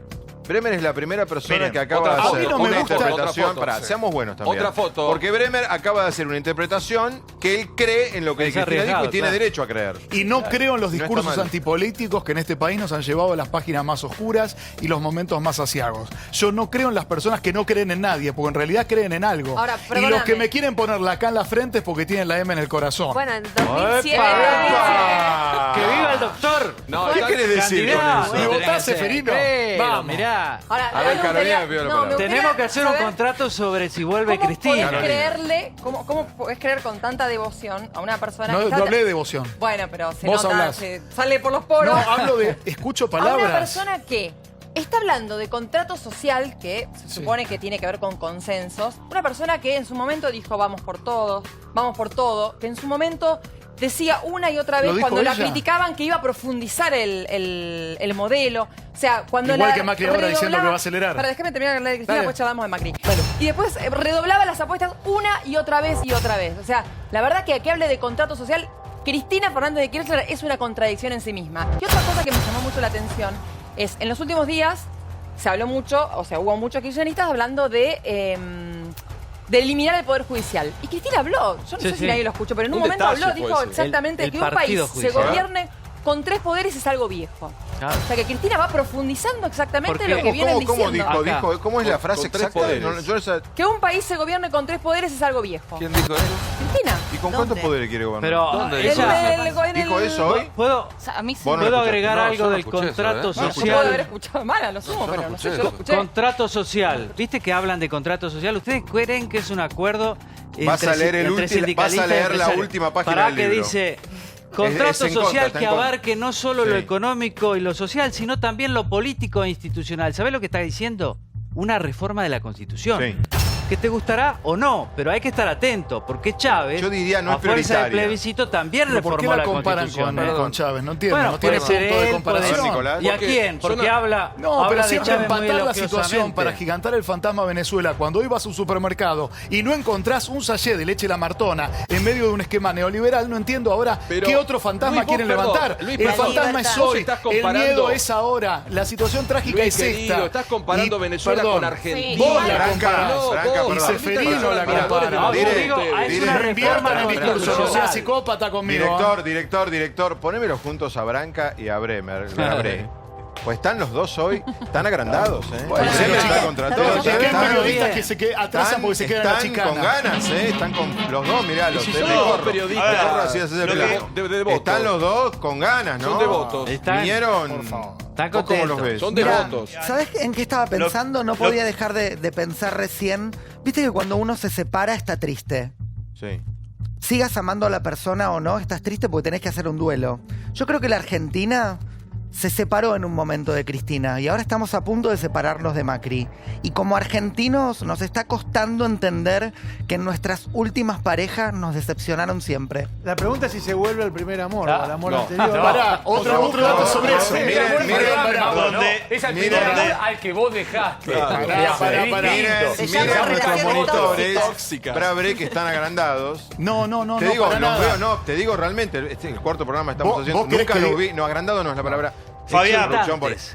Bremer es la primera persona Miren, que acaba otra de foto. hacer A mí no me una gusta. interpretación. Otra foto, Pará, sí. seamos buenos también. Otra foto. Porque Bremer acaba de hacer una interpretación que él cree en lo que Es Cristina dijo y arriesgado, tiene claro. derecho a creer. Y no creo en los No está discursos mal. antipolíticos que en este país nos han llevado a las páginas más oscuras y los momentos más aciagos. Yo no creo en las personas que no creen en nadie, porque en realidad creen en algo. Ahora, y perdóname. los que me quieren poner la K en la frente es porque tienen la M en el corazón. Bueno, en 2007. ¡Epa! ¡Que viva el doctor! No, ¿Qué está- querés decir con Candidato. eso? ¿Y votás, Seferino? Pero, Vamos. mirá. Ahora, A ver, me Carolina, gustaría- me pido la no, palabra. me gustaría Tenemos que hacer un saber contrato sobre si vuelve ¿Cómo Cristina. podés creerle, cómo podés creer con tanta devoción a una persona No, que está... no hablé de devoción. Bueno, pero se Vos nota, hablás. se sale por los poros. No, hablo de... Escucho A una palabras. persona que está hablando de contrato social, que se supone que tiene que ver con consensos. Una persona que en su momento dijo vamos por todo, que en su momento decía una y otra ¿Lo vez dijo cuando la ella? criticaban que iba a profundizar el modelo. O sea, cuando Igual la que Macri ahora diciendo que va a acelerar. Para, déjame terminar de hablar de Cristina, Dale. después charlamos de Macri. Y después redoblaba las apuestas una y otra vez y otra vez. O sea, la verdad que hable de contrato social Cristina Fernández de Kirchner es una contradicción en sí misma. Y otra cosa que me llamó mucho la atención es, en los últimos días se habló mucho, o sea, hubo muchos kirchneristas hablando de eliminar el Poder Judicial. Y Cristina habló, yo no sé si nadie lo escuchó, pero en un momento habló, dijo exactamente que un país se gobierne con 3 poderes es algo viejo. Claro. O sea que Cristina va profundizando exactamente lo que vienen diciendo. ¿Cómo es la frase exacta? Que un país se gobierne con 3 poderes es algo viejo. ¿Quién dijo eso? Cristina. ¿Y con cuántos poderes quiere gobernar? Pero ¿Dónde dijo eso hoy? ¿Puedo agregar algo del contrato social? Puedo haber escuchado mal, a lo sumo, pero no sé, yo lo escuché. Contrato social. ¿Viste que hablan de contrato social? ¿Ustedes creen que es un acuerdo vas a leer la última página del libro. Que dice... Contrato social que abarque no solo lo económico y lo social, sino también lo político e institucional. ¿Sabés lo que está diciendo? Una reforma de la Constitución. Sí. Que te gustará o no, pero hay que estar atento, porque Chávez, yo diría, no a es fuerza de plebiscito, también reformó la Constitución. Con Chávez? No entiendo, bueno, no tiene punto de comparación. ¿Y a quién? Porque habla pero de siempre Chávez empatar muy la situación para gigantar el fantasma Venezuela. Cuando hoy vas a un supermercado y no encontrás un sachet de leche La Martona en medio de un esquema neoliberal, no entiendo ahora qué otro fantasma quieren levantar. El fantasma es hoy, el miedo es ahora, la situación trágica es esta. Estás comparando Venezuela con Argentina. Vos la comparás. Y Seferino la compara. No sea psicópata conmigo. Director, ponémelo juntos a Branca y a Bremer. Pues están los dos hoy, están agrandados, ¿eh? Bueno, está contra todos. Hay periodistas que se atrasan porque se quedan en la chicana. Están con ganas, ¿eh? Están con los dos, mirá, los periodistas. Están los dos con ganas, ¿no? Son devotos. Vinieron. ¿Cómo los ves? Son devotos. ¿Sabés en qué estaba pensando? No podía dejar de pensar recién. Viste que cuando uno se separa está triste. Sí. Sigas amando a la persona o no, estás triste porque tenés que hacer un duelo. Yo creo que la Argentina se separó en un momento de Cristina y ahora estamos a punto de separarnos de Macri. Y como argentinos nos está costando entender que nuestras últimas parejas nos decepcionaron siempre. La pregunta es si se vuelve el primer amor o el amor anterior. Otro dato sobre eso. Es el primer amor al que vos dejaste. Miren nuestros monitores. Brabre que están agrandados. No. Te digo, te digo realmente, este es el cuarto programa que estamos haciendo. Nunca lo vi. No, agrandado no es la palabra. Fabián,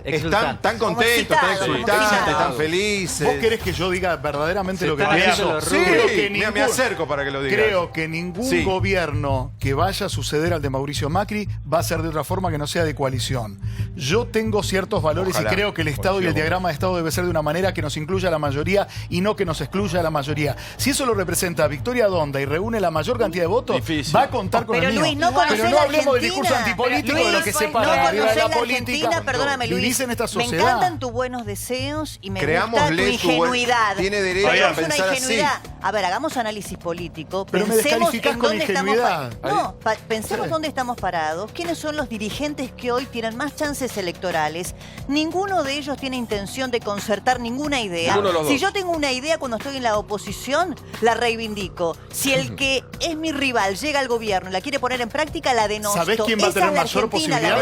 están contentos, están exultantes, están felices. ¿Vos querés que yo diga verdaderamente lo que pienso? Sí, me acerco para que lo digas. Creo que ningún gobierno que vaya a suceder al de Mauricio Macri va a ser de otra forma que no sea de coalición. Yo tengo ciertos valores y creo que el Estado y el diagrama de Estado debe ser de una manera que nos incluya a la mayoría y no que nos excluya a la mayoría. Si eso lo representa Victoria Donda y reúne la mayor cantidad de votos, va a contar con el mío. Pero no hablemos del discurso antipolítico de lo que separa arriba de la política. Perdóname, Luis. En esta me encantan tus buenos deseos y me gusta tu ingenuidad. Tiene derecho a pensar así. A ver, hagamos análisis político. Pero pensemos me en dónde estamos pensemos dónde estamos parados. ¿Quiénes son los dirigentes que hoy tienen más chances electorales? Ninguno de ellos tiene intención de concertar ninguna idea. Si yo tengo una idea cuando estoy en la oposición, la reivindico. Si el que es mi rival llega al gobierno y la quiere poner en práctica, la denosto. ¿Sabés quién va a tener mayor posibilidad?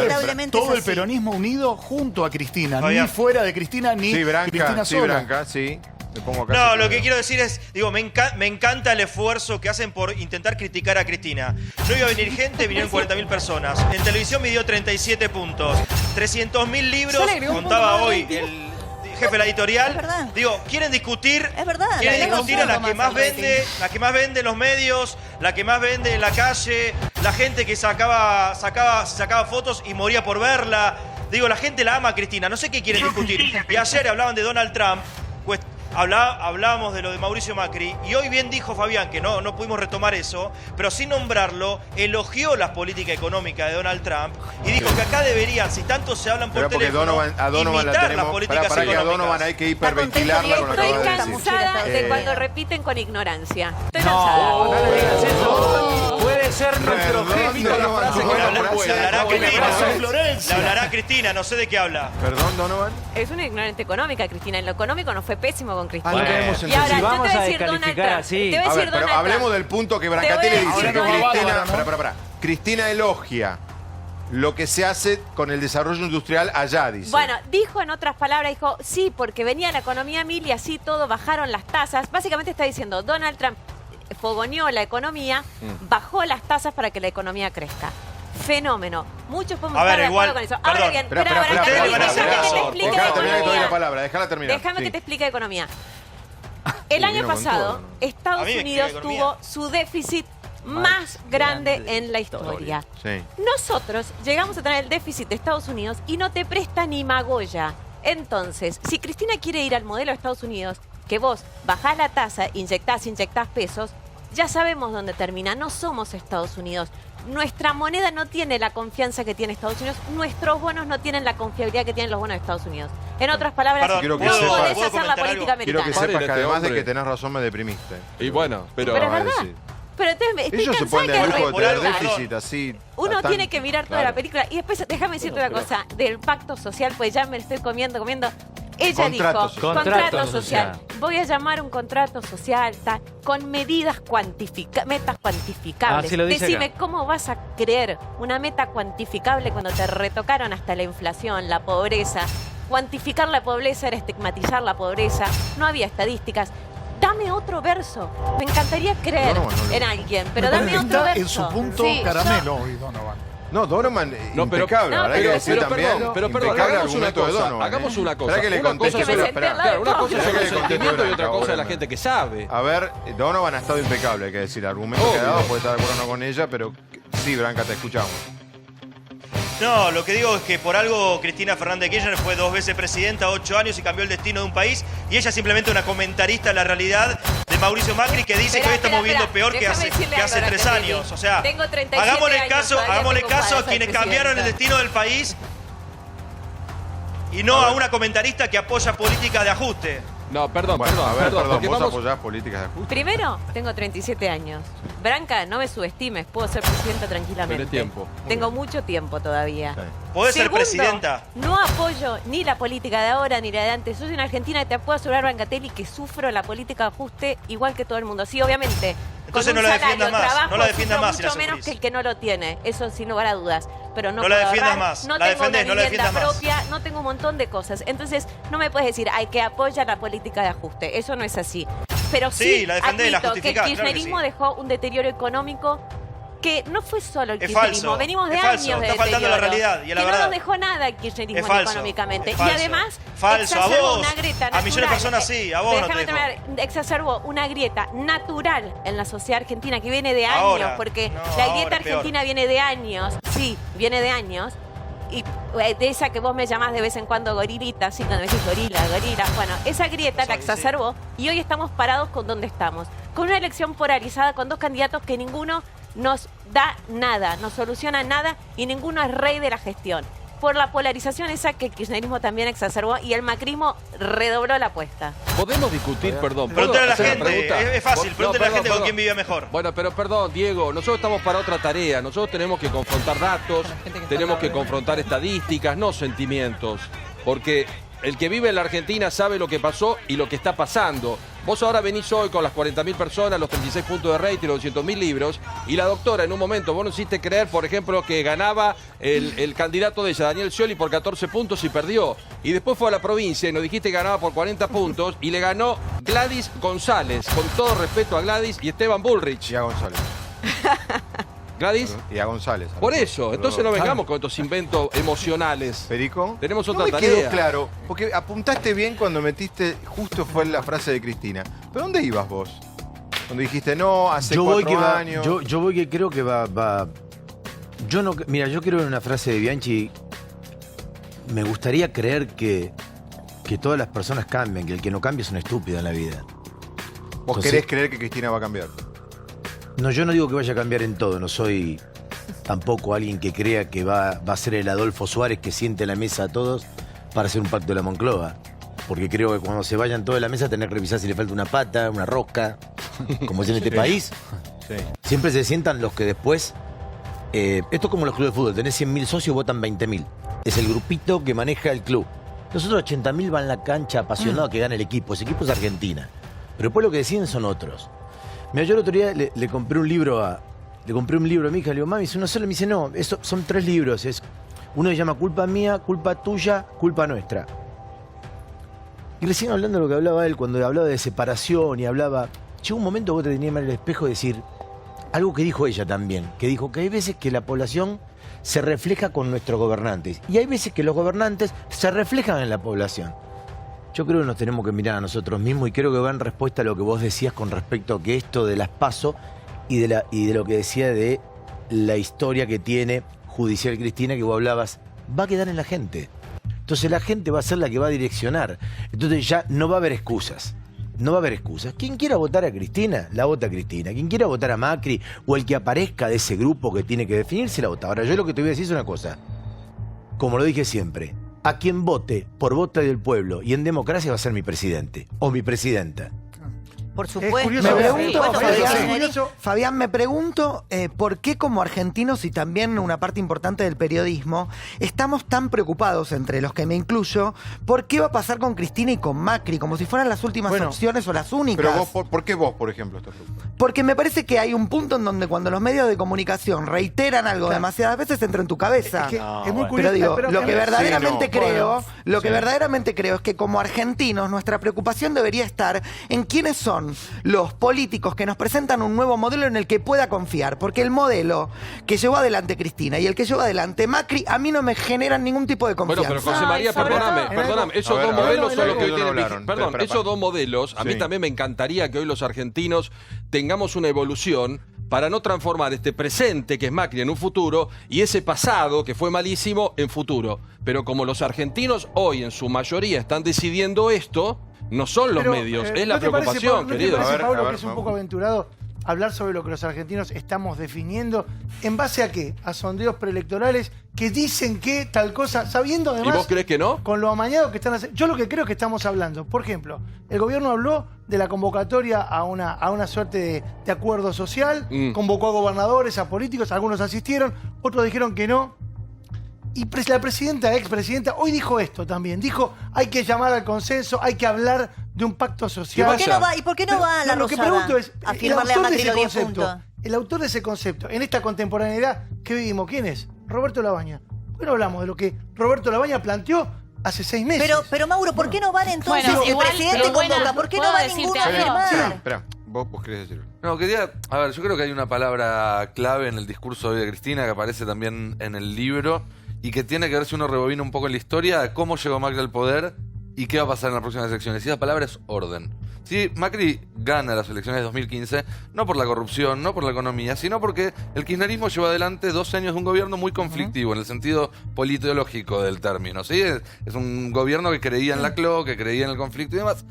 Todo el peronismo unido junto a Cristina, ni fuera de Cristina, ni Cristina sola. Branca, sí. Me pongo acá. No, lo que quiero decir es, me encanta el esfuerzo que hacen por intentar criticar a Cristina. No iba a venir gente, vinieron 40.000 personas. En televisión me dio 37 puntos. 300.000 libros, contaba hoy el jefe de la editorial. Digo, quieren discutir. Es verdad. Quieren discutir a la que más vende en los medios, la que más vende en la calle, la gente que sacaba fotos y moría por verla. Digo, la gente la ama a Cristina. No sé qué quieren discutir. Y ayer hablaban de Donald Trump. Pues hablábamos de lo de Mauricio Macri y hoy bien dijo Fabián que no pudimos retomar eso, pero sin nombrarlo, elogió las políticas económicas de Donald Trump y dijo que acá deberían, si tanto se hablan por teléfono, imitar las políticas económicas. Que a Donovan hay que hiperventilarla con lo que acaba de decir. Estoy cansada de cuando repiten con ignorancia. Estoy cansada. No le digas eso. Puede ser nuestro jefe. Le hablará Cristina, no sé de qué habla. Perdón, Donovan. Es una ignorante económica, Cristina. En lo económico nos fue pésimo con Cristina. Y ahora, vamos a descalificar así. Te voy a decir pero hablemos del punto que Brancatelli dice. Cristina elogia lo que se hace con el desarrollo industrial allá, dice. Bueno, dijo en otras palabras, dijo, sí, porque venía la economía mil y así todo bajaron las tasas. Básicamente está diciendo, Donald Trump fogoneó la economía, bajó las tasas para que la economía crezca. Fenómeno. Muchos podemos estar de acuerdo con eso. Ahora bien, déjame que te explique economía. El año pasado, Estados Unidos tuvo su déficit más grande en la historia. Sí. Nosotros llegamos a tener el déficit de Estados Unidos y no te presta ni Magoya. Entonces, si Cristina quiere ir al modelo de Estados Unidos, que vos bajás la tasa, inyectás pesos, ya sabemos dónde termina. No somos Estados Unidos. Nuestra moneda no tiene la confianza que tiene Estados Unidos. Nuestros bonos no tienen la confiabilidad que tienen los bonos de Estados Unidos. En otras palabras, no podés hacer la política americana. Quiero que sepas que además de que tenés razón me deprimiste. Y bueno, pero es verdad. Pero entonces, ellos se ponen de lujo de tener déficit así. Uno tiene que mirar toda la película. Y después, déjame decirte una cosa, del pacto social, pues ya me lo estoy comiendo. Ella dijo, contrato social. Voy a llamar un contrato social con medidas metas cuantificables. Así lo dice Decime, acá. ¿cómo vas a creer una meta cuantificable cuando te retocaron hasta la inflación, la pobreza? Cuantificar la pobreza era estigmatizar la pobreza. No había estadísticas. Dame otro verso. Me encantaría creer en alguien, pero dame otro verso. En su punto caramelo hoy, Donovan. No, Donovan, impecable, ¿verdad? Hay que decir también, perdón, hagamos una cosa. Que le conteste una cosa sobre el sentimiento y otra cosa de la gente que sabe. A ver, Donovan ha estado impecable, hay que decir. El argumento que ha dado puede estar de acuerdo o no con ella, pero sí, Branca, te escuchamos. No, lo que digo es que por algo Cristina Fernández de Kirchner fue 2 veces presidenta, 8 años y cambió el destino de un país. Y ella es simplemente una comentarista de la realidad de Mauricio Macri que dice que hoy estamos viviendo peor que hace 3 años. O sea, hagámosle caso a quienes cambiaron el destino del país y no a una comentarista que apoya políticas de ajuste. No, perdón, ¿Vos apoyás políticas de ajuste? Primero, tengo 37 años. Branca, no me subestimes, puedo ser presidenta tranquilamente. Tenés tiempo. Tengo mucho tiempo todavía. Podés ser Segundo, presidenta. No apoyo ni la política de ahora ni la de antes. Yo soy una argentina y te puedo asegurar, Brancatelli, que sufro la política de ajuste igual que todo el mundo. Sí, obviamente. Entonces con no un la defiendas salario, más. trabajo, No la defiendas más si la mucho menos sufrís. que el que no lo tiene. Eso sin lugar a dudas. Pero no No la puedo defiendas ahorrar, más. no La tengo defendés, una no la vivienda defiendas más. propia, no tengo un montón de cosas. Entonces, no me puedes decir, hay que apoyar la política de ajuste. Eso no es así. Pero sí, la defendés, la admito que el justificás, claro que kirchnerismo sí. dejó un deterioro económico que no fue solo el Es kirchnerismo, falso, venimos de es falso, años de está faltando deterioro. la realidad y a la que verdad. no nos dejó nada el kirchnerismo Es falso, económicamente. es falso. Y además, Falso, a exacerbó vos, una grieta a millones de personas sí, a vos no te Déjame dejo. terminar. Exacerbó una grieta natural en la sociedad argentina que viene de años, Ahora, porque no, la ahora grieta es peor. argentina viene de años, sí, viene de años. Y de esa que vos me llamás de vez en cuando gorilita, sí, cuando me decís gorila, bueno, esa grieta la exacerbó y hoy estamos parados con donde estamos. Con una elección polarizada, con 2 candidatos que ninguno nos da nada, nos soluciona nada y ninguno es rey de la gestión. Por la polarización esa que el kirchnerismo también exacerbó y el macrismo redobló la apuesta. Podemos discutir, perdón. Pregúntale a la ¿puedo hacer una gente, pregunta? es fácil, pregúntale a la gente con quién vivía mejor. Bueno, pero perdón, Diego, nosotros estamos para otra tarea. Nosotros tenemos que confrontar datos, tenemos que confrontar estadísticas, no sentimientos. Porque el que vive en la Argentina sabe lo que pasó y lo que está pasando. Vos ahora venís hoy con las 40.000 personas, los 36 puntos de rating, los 200.000 libros, y la doctora en un momento, vos no hiciste creer, por ejemplo, que ganaba el candidato de ella, Daniel Scioli, por 14 puntos y perdió. Y después fue a la provincia y nos dijiste que ganaba por 40 puntos y le ganó Gladys González, con todo respeto a Gladys y Esteban Bullrich. Y a González. Gladys. Y a González. Por eso, entonces no vengamos con estos inventos emocionales. Perico. Tenemos No otra me tarea. quedó claro, porque apuntaste bien cuando metiste, justo fue la frase de Cristina. ¿Pero dónde ibas vos? Cuando dijiste, no, hace 4 años. Yo voy que creo que va. Yo no. Mira, yo creo en una frase de Bianchi. Me gustaría creer que todas las personas cambian, que el que no cambia es un estúpido en la vida. ¿Vos querés creer que Cristina va a cambiar? No, yo no digo que vaya a cambiar en todo, no soy tampoco alguien que crea que va a ser el Adolfo Suárez que siente en la mesa a todos para hacer un pacto de la Moncloa. Porque creo que cuando se vayan todos de la mesa tener que revisar si le falta una pata, una rosca, como es en este país. Sí. Siempre se sientan los que después... esto es como los clubes de fútbol, tenés 100.000 socios, votan 20.000. Es el grupito que maneja el club. Nosotros 80.000 van a la cancha apasionados que gana el equipo. Ese equipo es Argentina. Pero después lo que deciden son otros. Mira, yo el otro día le compré un libro a mi hija. Le digo, mami, ¿es uno solo? Me dice, no, son 3 libros. Uno se llama Culpa Mía, Culpa Tuya, Culpa Nuestra. Y recién hablando de lo que hablaba él, cuando hablaba de separación y hablaba... llega un momento que vos te tenías que mirar al espejo y decir algo que dijo ella también, que dijo que hay veces que la población se refleja con nuestros gobernantes y hay veces que los gobernantes se reflejan en la población. Yo creo que nos tenemos que mirar a nosotros mismos y creo que va en respuesta a lo que vos decías con respecto a que esto de las PASO y de lo que decía de la historia que tiene judicial Cristina, que vos hablabas, va a quedar en la gente. Entonces la gente va a ser la que va a direccionar. Entonces ya no va a haber excusas. No va a haber excusas. Quien quiera votar a Cristina, la vota a Cristina. Quien quiera votar a Macri o el que aparezca de ese grupo que tiene que definirse, la vota. Ahora, yo lo que te voy a decir es una cosa. Como lo dije siempre, a quien vote por voto del pueblo y en democracia va a ser mi presidente o mi presidenta. Por supuesto. Me pregunto, Fabián, me pregunto por qué como argentinos y también una parte importante del periodismo estamos tan preocupados, entre los que me incluyo, por qué va a pasar con Cristina y con Macri, como si fueran las últimas opciones o las únicas. Pero vos, ¿por qué vos, por ejemplo, estás preocupado? Porque me parece que hay un punto en donde cuando los medios de comunicación reiteran algo demasiadas veces entra en tu cabeza. Es muy curioso. Pero digo, pero lo que verdaderamente creo, bueno, verdaderamente creo es que como argentinos nuestra preocupación debería estar en quiénes son los políticos que nos presentan un nuevo modelo en el que pueda confiar, porque el modelo que llevó adelante Cristina y el que llevó adelante Macri a mí no me generan ningún tipo de confianza. Bueno, pero José María, perdóname, esos dos modelos son los que hoy tienen. Perdón, esos dos modelos, a mí también me encantaría que hoy los argentinos tengamos una evolución para no transformar este presente, que es Macri, en un futuro, y ese pasado, que fue malísimo, en futuro. Pero como los argentinos hoy, en su mayoría, están decidiendo esto, no son los medios, es la preocupación, querido. ¿No te parece, Pablo, que es un poco aventurado hablar sobre lo que los argentinos estamos definiendo? ¿En base a qué? A sondeos preelectorales que dicen que tal cosa, sabiendo además... ¿Y vos crees que no? Con lo amañado que están haciendo. Yo lo que creo que estamos hablando, por ejemplo, el gobierno habló de la convocatoria a una suerte de acuerdo social, convocó a gobernadores, a políticos, algunos asistieron, otros dijeron que no. Y la presidenta, expresidenta, hoy dijo esto también. Dijo, hay que llamar al consenso, hay que hablar de un pacto social. ¿Y por qué no va a la Lo que Rosada pregunto es, a firmarle a Macri los 10 puntos? el autor de ese concepto, en esta contemporaneidad que vivimos, ¿quién es? Roberto Labaña. Bueno, hablamos de lo que Roberto Labaña planteó hace 6 meses. Pero Mauro, ¿por qué no van entonces? Bueno, el igual, presidente convoca, ¿por qué no va ninguno a firmar? Espera, vos querés decirlo. No, a ver, yo creo que hay una palabra clave en el discurso de Cristina que aparece también en el libro y que tiene que ver, si uno rebobina un poco en la historia, de cómo llegó Macri al poder y qué va a pasar en las próximas elecciones. Y esa palabra es orden. Sí, Macri gana las elecciones de 2015, no por la corrupción, no por la economía, sino porque el kirchnerismo lleva adelante 12 años de un gobierno muy conflictivo, en el sentido politológico del término. ¿Sí? Es un gobierno que creía en la CLO, que creía en el conflicto y demás.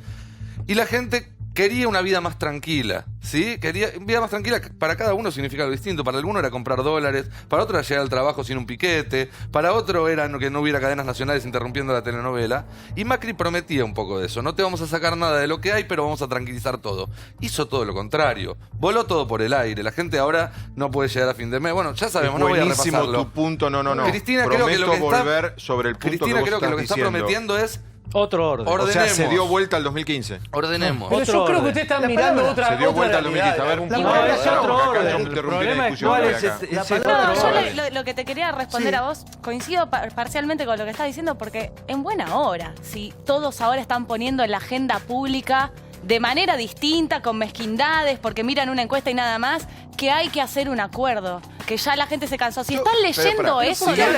Y la gente quería una vida más tranquila, ¿sí? Quería vida más tranquila. Para cada uno significa algo distinto. Para alguno era comprar dólares, para otro era llegar al trabajo sin un piquete, para otro era que no hubiera cadenas nacionales interrumpiendo la telenovela. Y Macri prometía un poco de eso. No te vamos a sacar nada de lo que hay, pero vamos a tranquilizar todo. Hizo todo lo contrario. Voló todo por el aire. La gente ahora no puede llegar a fin de mes. Bueno, ya sabemos, no voy a repasarlo. Tu punto, no. Cristina, creo que lo que volver sobre el punto Cristina, que creo que lo que está prometiendo es otro orden. Ordenemos. O sea, se dio vuelta al 2015. Ordenemos. Pero yo creo que usted está mirando otra Se dio vuelta al 2015. A ver, otro orden. El problema es cuál es ese otro orden. Yo lo que te quería responder a vos, coincido parcialmente con lo que estás diciendo, porque en buena hora, si todos ahora están poniendo en la agenda pública de manera distinta, con mezquindades, porque miran una encuesta y nada más, que hay que hacer un acuerdo, que ya la gente se cansó. Si están leyendo eso, está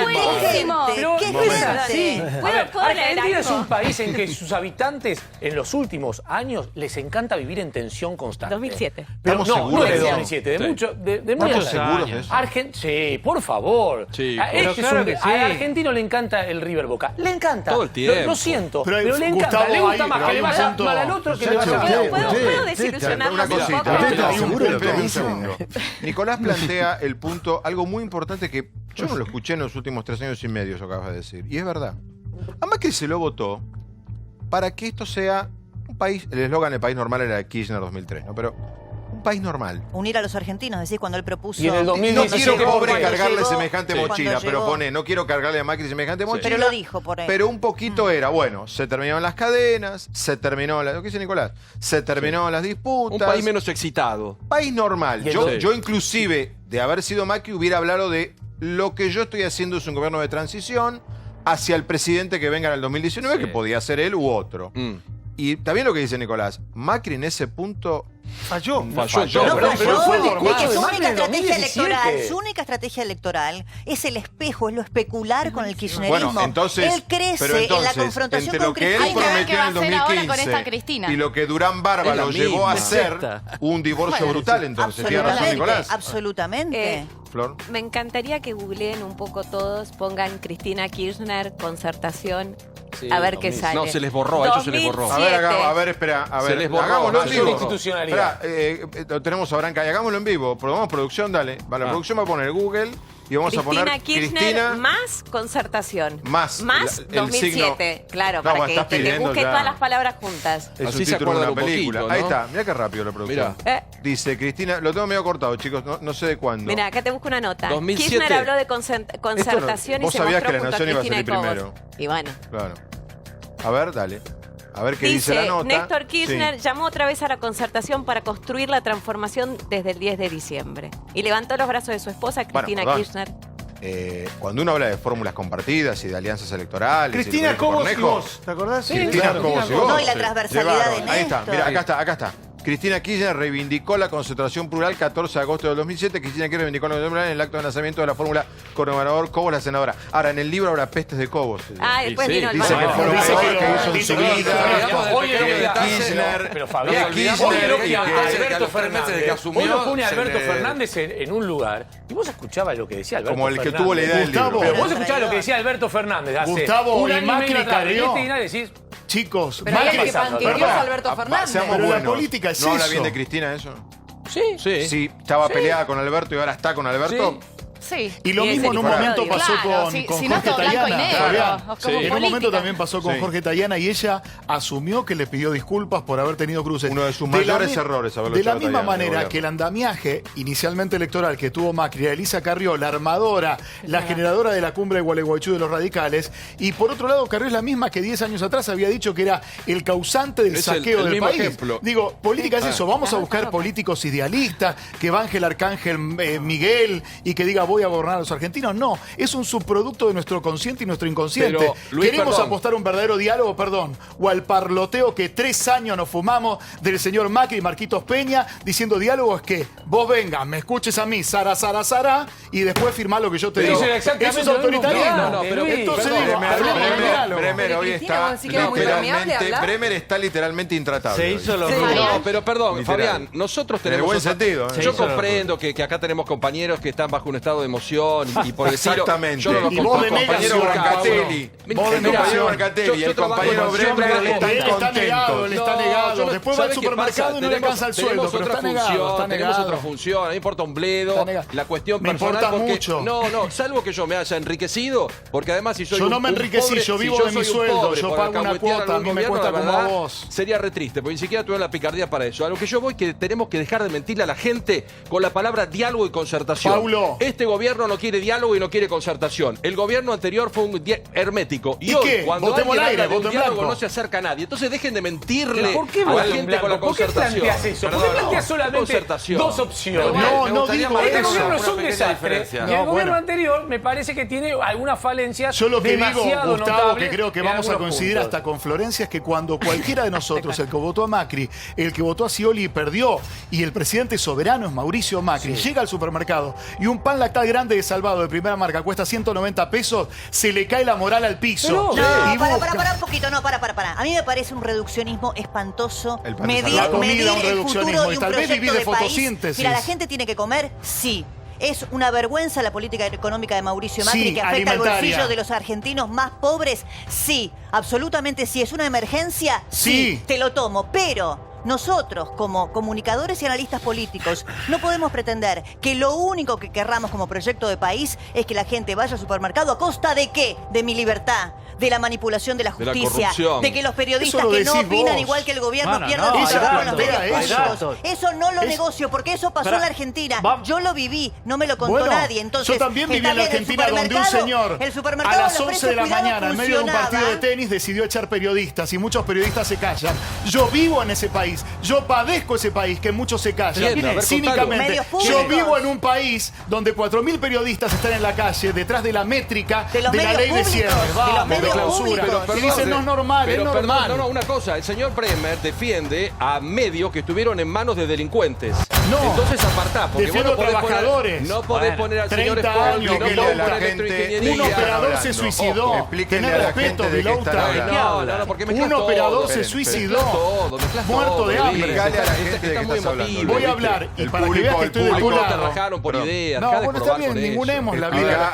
buenísimo. Argentina es un país en que sus habitantes en los últimos años les encanta vivir en tensión constante. 2007. Pero ¿Estamos no seguros de de eso? 2007, de mucho, de ¿Estamos muchos seguros años. de eso? Sí, por favor. Sí, Al argentino le encanta el River Boca. Le encanta. Todo el tiempo. Lo siento, Pero pero le encanta. Gustavo, Le gusta hay- más que le vaya mal al otro que le vaya mal. ¿Puedo desilusionarlos Una un poco? cosita. seguro de Espera un eso? segundo. Nicolás plantea el punto, algo muy importante que yo no lo escuché en los últimos 3 años y medio, eso acabas de decir. Y es verdad. A Macri se lo votó para que esto sea un país, el eslogan del país normal era de Kirchner 2003, ¿no? Pero un país normal. Unir a los argentinos, decís, cuando él propuso... Y en el No 2017 quiero, pobre, cuando cargarle llegó- semejante Sí. mochila, Cuando pero llegó- pone, no quiero cargarle a Macri semejante mochila. Pero lo dijo por ahí. Pero un poquito era, bueno, se terminaron las cadenas, se terminó lo que dice Nicolás, se terminó las disputas. Un país menos excitado. País normal. Y Yo, entonces- yo inclusive, de haber sido Macri, hubiera hablado de lo que yo estoy haciendo es un gobierno de transición hacia el presidente que venga en el 2019, Sí. que podía ser él u otro. Y también lo que dice Nicolás, Macri en ese punto falló. Su única estrategia electoral es el espejo, es lo especular con el kirchnerismo. Bueno, entonces, él crece en la confrontación entre lo con que él Cristina. prometió en el 2015 y lo que Durán Barba lo llevó a hacer, un divorcio brutal entonces. ¿Tiene razón Nicolás? Absolutamente. Flor. Me encantaría que googleen un poco todos, pongan Cristina Kirchner, concertación, Sí, a ver qué sale. No, se les borró, a ellos se les borró. A ver, espera, Se les borró. hagámoslo en vivo. Institucionalidad. Espera, lo tenemos a Branca y hagámoslo en vivo. Probamos producción, dale. La producción va a poner Google y vamos a poner Kirchner Cristina más concertación. Más el 2007, signo. claro, No, para estás que te pidiendo busque ya. todas las palabras juntas. Es Así un se título de acuerdan una un película. poquito, ¿no? Ahí está, mira qué rápido la producción. Dice Cristina, lo tengo medio cortado, chicos, no sé de cuándo. Mira, acá te busco una nota. 2007. Kirchner habló de concertación y vos se sabías mostró que La junto a Nación iba a Cristina salir y Cobos. primero. Y bueno. Claro. A ver, dale. A ver qué dice la nota. Néstor Kirchner Sí. llamó otra vez a la concertación para construir la transformación desde el 10 de diciembre. Y levantó los brazos de su esposa, Cristina perdón. Kirchner. Cuando uno habla de fórmulas compartidas y de alianzas electorales. Cristina Cobos y vos, ¿te acordás? Sí, Cristina Cobos y vos. No, y la transversalidad de Ahí está, Néstor. mira, acá está. Cristina Kirchner reivindicó la concentración plural 14 de agosto del 2007. Cristina Kirchner reivindicó la concentración plural en el acto de lanzamiento de la fórmula Coronador Cobos, la senadora. Ahora, en el libro habrá pestes de Cobos. Ah, después vino el Dice que fue lo mejor que hizo en su vida. Hoy pero Fabián, hoy Alberto Fernández. Hoy lo pone Alberto Fernández en un lugar y vos escuchabas lo que decía Alberto Como el Fernández. que tuvo la idea del libro. Pero vos escuchabas lo que decía Alberto Fernández hace Gustavo un y año y Macri medio atrás. carrió. Y decís, Chicos, Pero hay el que panquequeó a Alberto Seamos Fernández. Pero la buenos. política es ¿No habla eso. bien de Cristina eso? sí. Sí, estaba peleada con Alberto y ahora está con Alberto. Sí. Y lo mismo en un momento pasó con si Jorge no es todo blanco y Tayana. negro, Fabián. como En un momento política. también pasó con Sí. Jorge Tayana y ella asumió que le pidió disculpas por haber tenido cruces. Uno de sus la mayores mi- errores haberlo De la echado a misma Tayana del manera gobierno. que el andamiaje inicialmente electoral que tuvo Macri, a Elisa Carrió, la armadora, la generadora de la cumbre de Gualeguaychú de los radicales, y por otro lado Carrió es la misma que 10 años atrás había dicho que era el causante del Es saqueo el del mismo país. ejemplo. Digo, política es eso, vamos a buscar políticos idealistas, que va Ángel Arcángel Miguel y que diga voy a gobernar a los argentinos. No, es un subproducto de nuestro consciente y nuestro inconsciente. Pero, Luis, Queremos perdón. apostar a un verdadero diálogo, o al parloteo que 3 años nos fumamos del señor Macri y Marquitos Peña, diciendo diálogo es que vos vengas, me escuches a mí, Sara, y después firmá lo que yo te Pero digo. dicen exactamente Eso es lo mismo. autoritarismo. No, pero Entonces perdón, digo, hablemos del diálogo. Bremer hoy Cristina, está vos sí que era muy permeable literalmente, hablar. Bremer está literalmente intratable. Se hoy. hizo lo Sí. mismo. No, pero perdón, Literal. Fabián, nosotros En el tenemos... buen otra- sentido, ¿eh? Se Yo hizo lo comprendo que acá tenemos compañeros que están bajo un estado de emoción y por decirlo... Exactamente. Yo no los Y vos de compañero negación, Brancatelli. Vos de Mira, negación. Brancatelli y el trabajo compañero con- Bremer trabajo- están Él está negado, contentos. él está negado. yo no- Después va al ¿sabe qué supermercado pasa? y no le alcanza el sueldo, tenemos pero otra está negado, función, está tenemos negado. otra función, a mí me importa un bledo, Está negado. la cuestión Me personal importa porque mucho. no, salvo que yo me haya enriquecido, porque además si soy Yo no un- me un enriquecí, pobre- yo si vivo de soy mi un sueldo, pobre yo por pago una alcahuetear cuota, a algún mí me gobierno, cuesta la como a verdad, vos. Sería re triste, porque ni siquiera tuve la picardía para eso. A lo que yo voy que tenemos que dejar de mentirle a la gente con la palabra diálogo y concertación. Paulo. Este gobierno no quiere diálogo y no quiere concertación. El gobierno anterior fue un hermético. Y ¿Y hoy, qué? cuando Votemos alguien al aire, habla de un voto en diálogo, blanco. no se acerca a nadie. Entonces dejen de mentirle ¿Pero por qué a la voto en gente con la blanco? ¿Por qué concertación. planteas eso? ¿Por qué planteas solamente concertación. dos opciones? No, Me no gustaría digo Este marcar eso. gobierno es una un pequeña desastre. diferencia. Y el No, gobierno bueno. anterior me parece que tiene algunas falencias Yo lo que digo, demasiado Gustavo, notables que creo que en vamos a algunos coincidir puntos. hasta con Florencia, es que cuando cualquiera de nosotros, el que votó a Macri, el que votó a Scioli perdió, y el presidente soberano es Mauricio Macri, llega al supermercado y un pan lactal grande de Salvado de primera marca cuesta 190 pesos, se le cae la moral al piso. No, Y para busca- un poquito, no, para. A mí me parece un reduccionismo espantoso. El pan de Salvador. La comida, un reduccionismo, y tal vez vivir de fotosíntesis. Mira, la gente tiene que comer, sí. Es una vergüenza la política económica de Mauricio Macri Sí, que afecta al alimentaria. bolsillo de los argentinos más pobres. Sí, absolutamente sí. ¿Es una emergencia? Sí. Te lo tomo. Pero nosotros, como comunicadores y analistas políticos, no podemos pretender que lo único que querramos como proyecto de país es que la gente vaya al supermercado a costa de ¿qué? De mi libertad, de la manipulación de la De la justicia, corrupción. de que los periodistas Eso lo que no decís opinan vos. igual que el gobierno Bueno, pierdan no, su trabajo en ella los medios plantea públicos. Eso no lo Es- negocio, porque eso pasó en la Argentina. Yo lo viví, no me lo contó Bueno, nadie. Entonces, yo también viví está en la bien, el Argentina donde un supermercado- señor el a supermercado las los 11 de la precios cuidados mañana en medio de un partido de funcionaba. tenis decidió echar periodistas y muchos periodistas se callan. Yo vivo en ese país, yo padezco ese país que muchos se callan. Entiendo, a ver, Cínicamente, Medios yo públicos. vivo en un país donde 4.000 periodistas están en la calle detrás de la métrica De los de la medios ley de públicos, cierres. de los Vamos, medios de clausura. Y dicen, no es normal, es normal. No, una cosa, el señor Bremer defiende a medios que estuvieron en manos de delincuentes. No. Entonces apartá, porque vos no podés trabajadores. no podés poner al señor 30 Spolsky, años, no podés poner electroingeniería. un operador se suicidó. Explíquenle Tenés a la respeto, gente de qué están Vilouta. hablando. No, porque mezclas Un todo. operador se Esperen, suicidó. Mezclas Muerto todo, de hambre. Explicale a la gente de qué estás hablando. Voy a hablar, y para que veas que estoy de tu te lado. rajaron por ideas. No, dejá de bueno, está probar bien, con ningunemos eso. la vida de la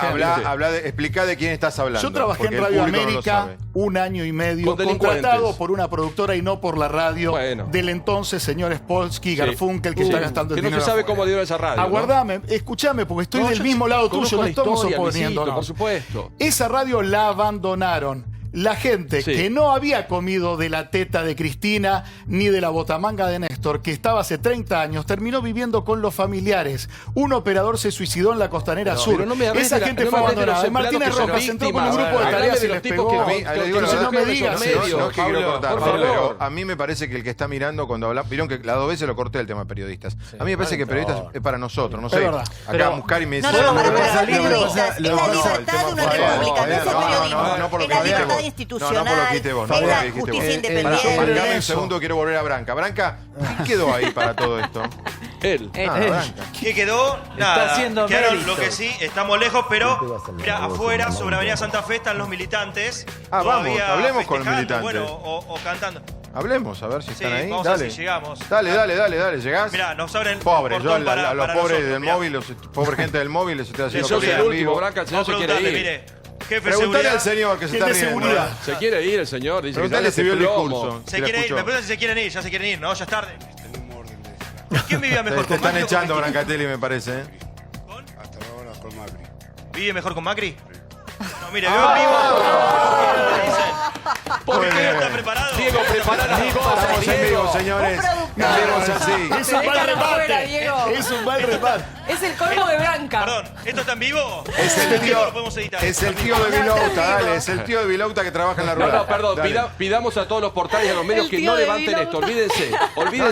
gente. Explica de quién estás hablando. Yo trabajé porque en el Radio público no lo América sabe. 1 año y medio, Con delincuentes. contratado por una productora y no por la radio Bueno. del entonces señor Spolsky, Garfunkel, que está gastando el Que no dinero se sabe afuera. cómo dio esa radio. Aguardame, escúchame, porque estoy No, del yo mismo lado conozco tuyo, no la estamos historia, oponiéndonos. Luisito, por supuesto. Esa radio la abandonaron. La gente que no había comido de la teta de Cristina ni de la botamanga de Néstor, que estaba hace 30 años, terminó viviendo con los familiares. Un operador se suicidó en la Costanera Sur. Pero no me hables Esa de la- gente no fue me hables de los abandonada. empleados Martínez que son Rojas entró con un víctimas. grupo de Hablame tareas de y los les tipos pegó. que- A mí, les digo la Entonces verdad, no me digas medios, eso. no es que quiero Pablo, cortar, por pero favor. a mí me parece que el que está mirando cuando habla, vieron que las 2 veces lo corté el tema de periodistas. A mí me parece que periodistas es para nosotros, no sé. verdad. Acá Muscari me dice... No, para periodistas, es la libertad de una república, no es el periodismo. no por lo Es que la dijiste libertad vos. institucional, No por lo que dijiste vos, no es por lo la que dijiste vos. justicia independiente. Bancame un segundo, quiero volver a Branca. Branca, ¿qué quedó ahí para todo esto? Él. Branca. ¿Qué quedó? Nada. haciendo Quedaron, mérito. lo que sí, estamos lejos, pero mira, afuera, sobre Avenida Santa Fe, están los militantes. Vamos, todavía hablemos con los festejando, militantes. Bueno, o cantando. Hablemos, a ver si están Sí, ahí. vamos a ver Dale. si llegamos. Dale, ¿llegás? Mirá, nos abren Pobres, el yo portón a los para pobres nosotros, del mirá. móvil, pobre gente del móvil, les estoy haciendo Yo soy correr el en último, vivo. Branca, el señor Vamos se a quiere preguntarle, ir. mire. Jefe de Preguntale seguridad. al señor que se está de riendo. seguridad. Se quiere ir el señor, dice que Preguntale está si vio el plomo. discurso. Se si lo quiere ir, escuchó. me preguntan si se quieren ir, ya se quieren ir, ¿no? Ya es tarde. ¿Quién vivía mejor Te con están Macri o con echando, Cristina? Brancatelli, me parece. ¿Vive mejor con Macri? No, mire, veo en vivo. ¿Por qué no está preparado? Diego, prepara las cosas, Estamos en vivo, señores. Cambiemos así. Es un mal Déjalo fuera, remate. Diego. Es un mal remate. Es el colmo de Branca. Perdón, ¿esto está en vivo? Es el tío, Lo podemos editar. es el tío de Vilouta, dale. Es el tío de Vilouta que trabaja en la No, rueda. no, perdón, Dale. pidamos a todos los portales y a los medios El que tío no de levanten Vilouta. esto, olvídense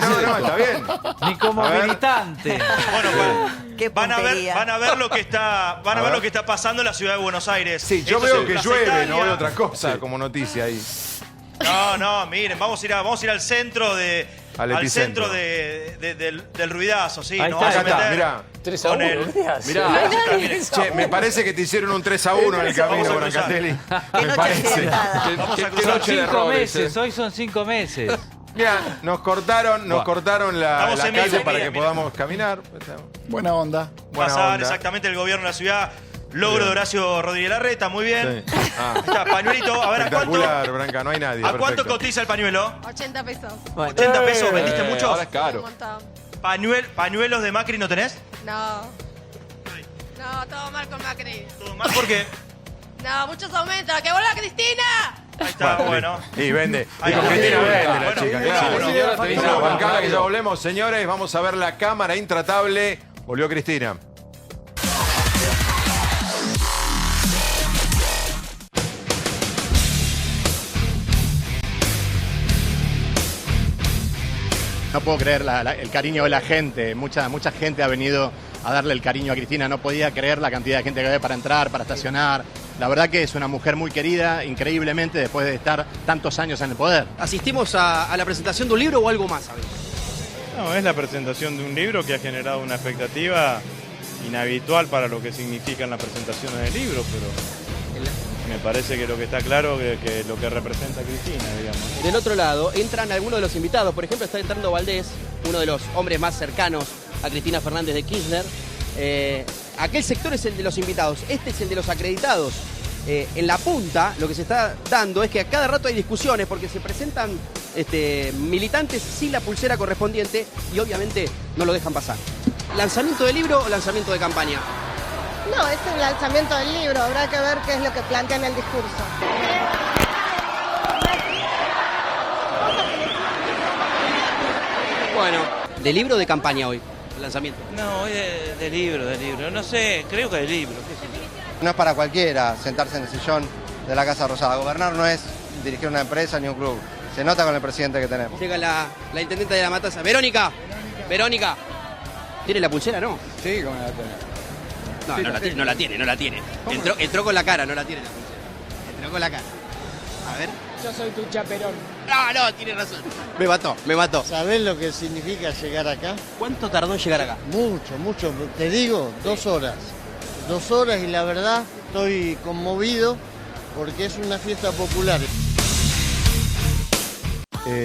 No, de esto. está bien. Ni como A ver. militante. Bueno, Qué van a puntería. ver lo que está, van a ver lo que está pasando en la ciudad de Buenos Aires. Sí, yo Esto veo es que Plaza llueve, Italia. no veo otra cosa como noticia ahí. No, miren, vamos a ir al centro Al epicentro. centro del ruidazo, sí. Ahí Nos está, vamos a meter Mirá. 3 a con 1. el- Mirá, Che, me parece que te hicieron un 3-1 en el camino, Vamos a cruzar. Brancatelli. Qué Me noche parece. accidentada. qué Vamos a qué cruzar noche de 5 errores. meses, hoy son 5 meses. Mirá, nos cortaron la Estamos en calle vivo, para miren, que miren. podamos caminar. Buena onda. Buena pasar onda. exactamente el gobierno de la ciudad. Logro de Horacio Rodríguez Larreta, muy bien. Sí. Ah. Está, pañuelito, a ver, ¿a cuánto, Espectacular, Branca, no hay nadie. ¿a cuánto perfecto. cotiza el pañuelo? 80 pesos. 80 pesos, ¿vendiste muchos? Ahora es caro. Un montón. ¿Pañuelos de Macri no tenés? No. No, todo mal con Macri. Todo mal porque... No, muchos aumentos. ¡Que vuelva Cristina! Ahí está, bueno. Y vende. Ahí Dijo está. Cristina, vende la Bueno, chica, bueno, claro. bueno. Señora, te dice Bueno, la bancada que rápido. ya volvemos, señores. Vamos a ver la cámara intratable. Volvió Cristina. No puedo creer el cariño de la gente. Mucha gente ha venido a darle el cariño a Cristina. No podía creer la cantidad de gente que había para entrar, para estacionar. La verdad que es una mujer muy querida, increíblemente, después de estar tantos años en el poder. ¿Asistimos a la presentación de un libro o algo más? No, es la presentación de un libro que ha generado una expectativa inhabitual para lo que significan las presentaciones del libro, pero me parece que lo que está claro es que lo que representa Cristina, digamos. Del otro lado, entran algunos de los invitados. Por ejemplo, está entrando Valdés, uno de los hombres más cercanos a Cristina Fernández de Kirchner. Aquel sector es el de los invitados, este es el de los acreditados. En la punta, lo que se está dando es que a cada rato hay discusiones porque se presentan militantes sin la pulsera correspondiente y obviamente no lo dejan pasar. ¿Lanzamiento de libro o lanzamiento de campaña? No, es el lanzamiento del libro. Habrá que ver qué es lo que plantea en el discurso. Bueno, ¿de libro o de campaña hoy? El lanzamiento. No, hoy de libro. No sé, creo que de libro. qué sé yo. No es para cualquiera sentarse en el sillón de la Casa Rosada. Gobernar no es dirigir una empresa ni un club. Se nota con el presidente que tenemos. Llega la intendente de La Matanza. Verónica. ¿Tiene la pulsera, no? Sí, como la tenés. No, no la tiene. Entró con la cara, no la tiene la pulsera. Entró con la cara. A ver. Yo soy tu chaperón. No, tiene razón. Me mató. ¿Sabés lo que significa llegar acá? ¿Cuánto tardó en llegar acá? Mucho. Te digo, 2 horas. 2 horas y la verdad estoy conmovido porque es una fiesta popular.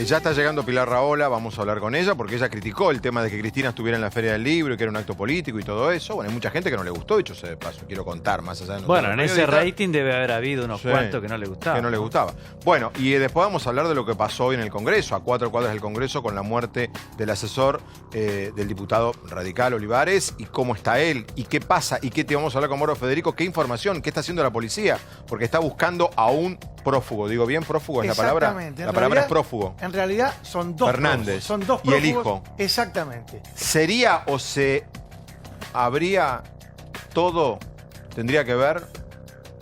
Ya está llegando Pilar Rahola, vamos a hablar con ella, porque ella criticó el tema de que Cristina estuviera en la Feria del Libro y que era un acto político y todo eso. Bueno, hay mucha gente que no le gustó, dicho sea de paso, quiero contar más allá de Bueno, en ese rating debe haber habido unos cuantos que no le gustaban. Que no le gustaba. Bueno, y después vamos a hablar de lo que pasó hoy en el Congreso, a 4 cuadras del Congreso, con la muerte del asesor del diputado radical Olivares, y cómo está él, y qué pasa, y qué te vamos a hablar con Mauro Federico, qué información, qué está haciendo la policía, porque está buscando a un prófugo. Digo bien, prófugo es la palabra. La palabra es prófugo. En realidad son 2 Fernández. prófugos. Son 2 Y el prófugos. hijo. Exactamente. ¿Sería o se habría todo, tendría que ver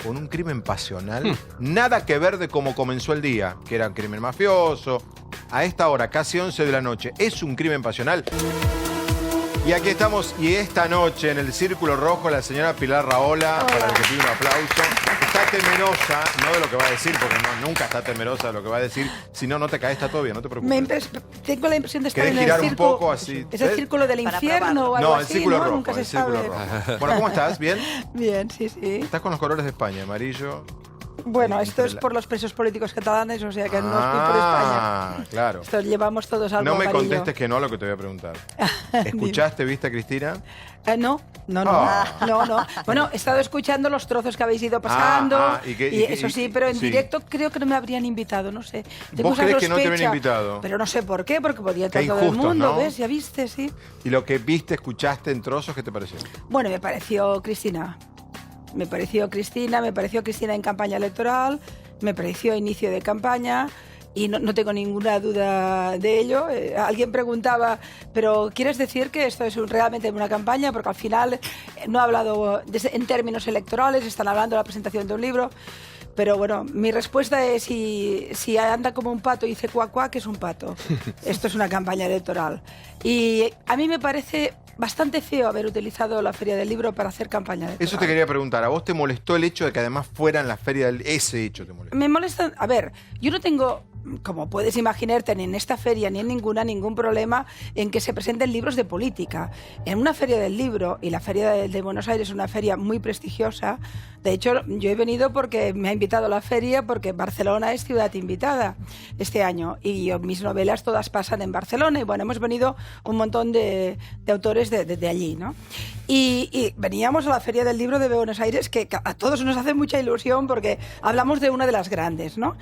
con un crimen pasional? Nada que ver de cómo comenzó el día, que era un crimen mafioso. A esta hora, casi 11 de la noche, ¿es un crimen pasional? Y aquí estamos, y esta noche en el Círculo Rojo, la señora Pilar Rahola, para la que pide un aplauso. Está temerosa, no de lo que va a decir, porque nunca está temerosa de lo que va a decir. Si no, no te caes, está todo bien, no te preocupes. Tengo la impresión de estar ¿Querés en girar el un círculo. poco así? ¿Es el círculo del infierno o algo No, así? el Círculo Rojo, Nunca se el Círculo sabe. Rojo. Bueno, ¿cómo estás? ¿Bien? Bien, sí. Estás con los colores de España, amarillo. Bueno, esto es por los presos políticos catalanes, o sea que no es por España. Claro. Esto llevamos todos algo No me amarillo. contestes que no a lo que te voy a preguntar. ¿Escuchaste, viste a Cristina? No. Bueno, he estado escuchando los trozos que habéis ido pasando. Y eso sí, pero en directo creo que no me habrían invitado, no sé. Tengo ¿Vos esa crees que no te sospecha, habrían invitado? Pero no sé por qué, porque podía estar Qué todo el injusto, mundo, ¿no? ¿ves? Ya viste, sí. ¿Y lo que viste, escuchaste en trozos, qué te pareció? Bueno, me pareció Cristina. Me pareció Cristina en campaña electoral, me pareció inicio de campaña y no tengo ninguna duda de ello. Alguien preguntaba, ¿pero quieres decir que esto es realmente una campaña? Porque al final no ha hablado en términos electorales, están hablando de la presentación de un libro. Pero bueno, mi respuesta es si anda como un pato y dice cuac cuac, que es un pato. Esto es una campaña electoral. Y a mí me parece bastante feo haber utilizado la Feria del Libro para hacer campaña electoral. Eso te quería preguntar. ¿A vos te molestó el hecho de que además fuera en la Feria del... Ese hecho te molestó? Me molesta... A ver, yo no tengo, como puedes imaginarte, ni en esta feria ni en ninguna, ningún problema en que se presenten libros de política. En una Feria del Libro, y la Feria de Buenos Aires es una feria muy prestigiosa. De hecho, yo he venido porque me ha invitado a la feria, porque Barcelona es ciudad invitada este año. Y mis novelas todas pasan en Barcelona. Y bueno, hemos venido un montón de autores de allí, ¿no? Y veníamos a la Feria del Libro de Buenos Aires, que a todos nos hace mucha ilusión porque hablamos de una de las grandes, ¿no?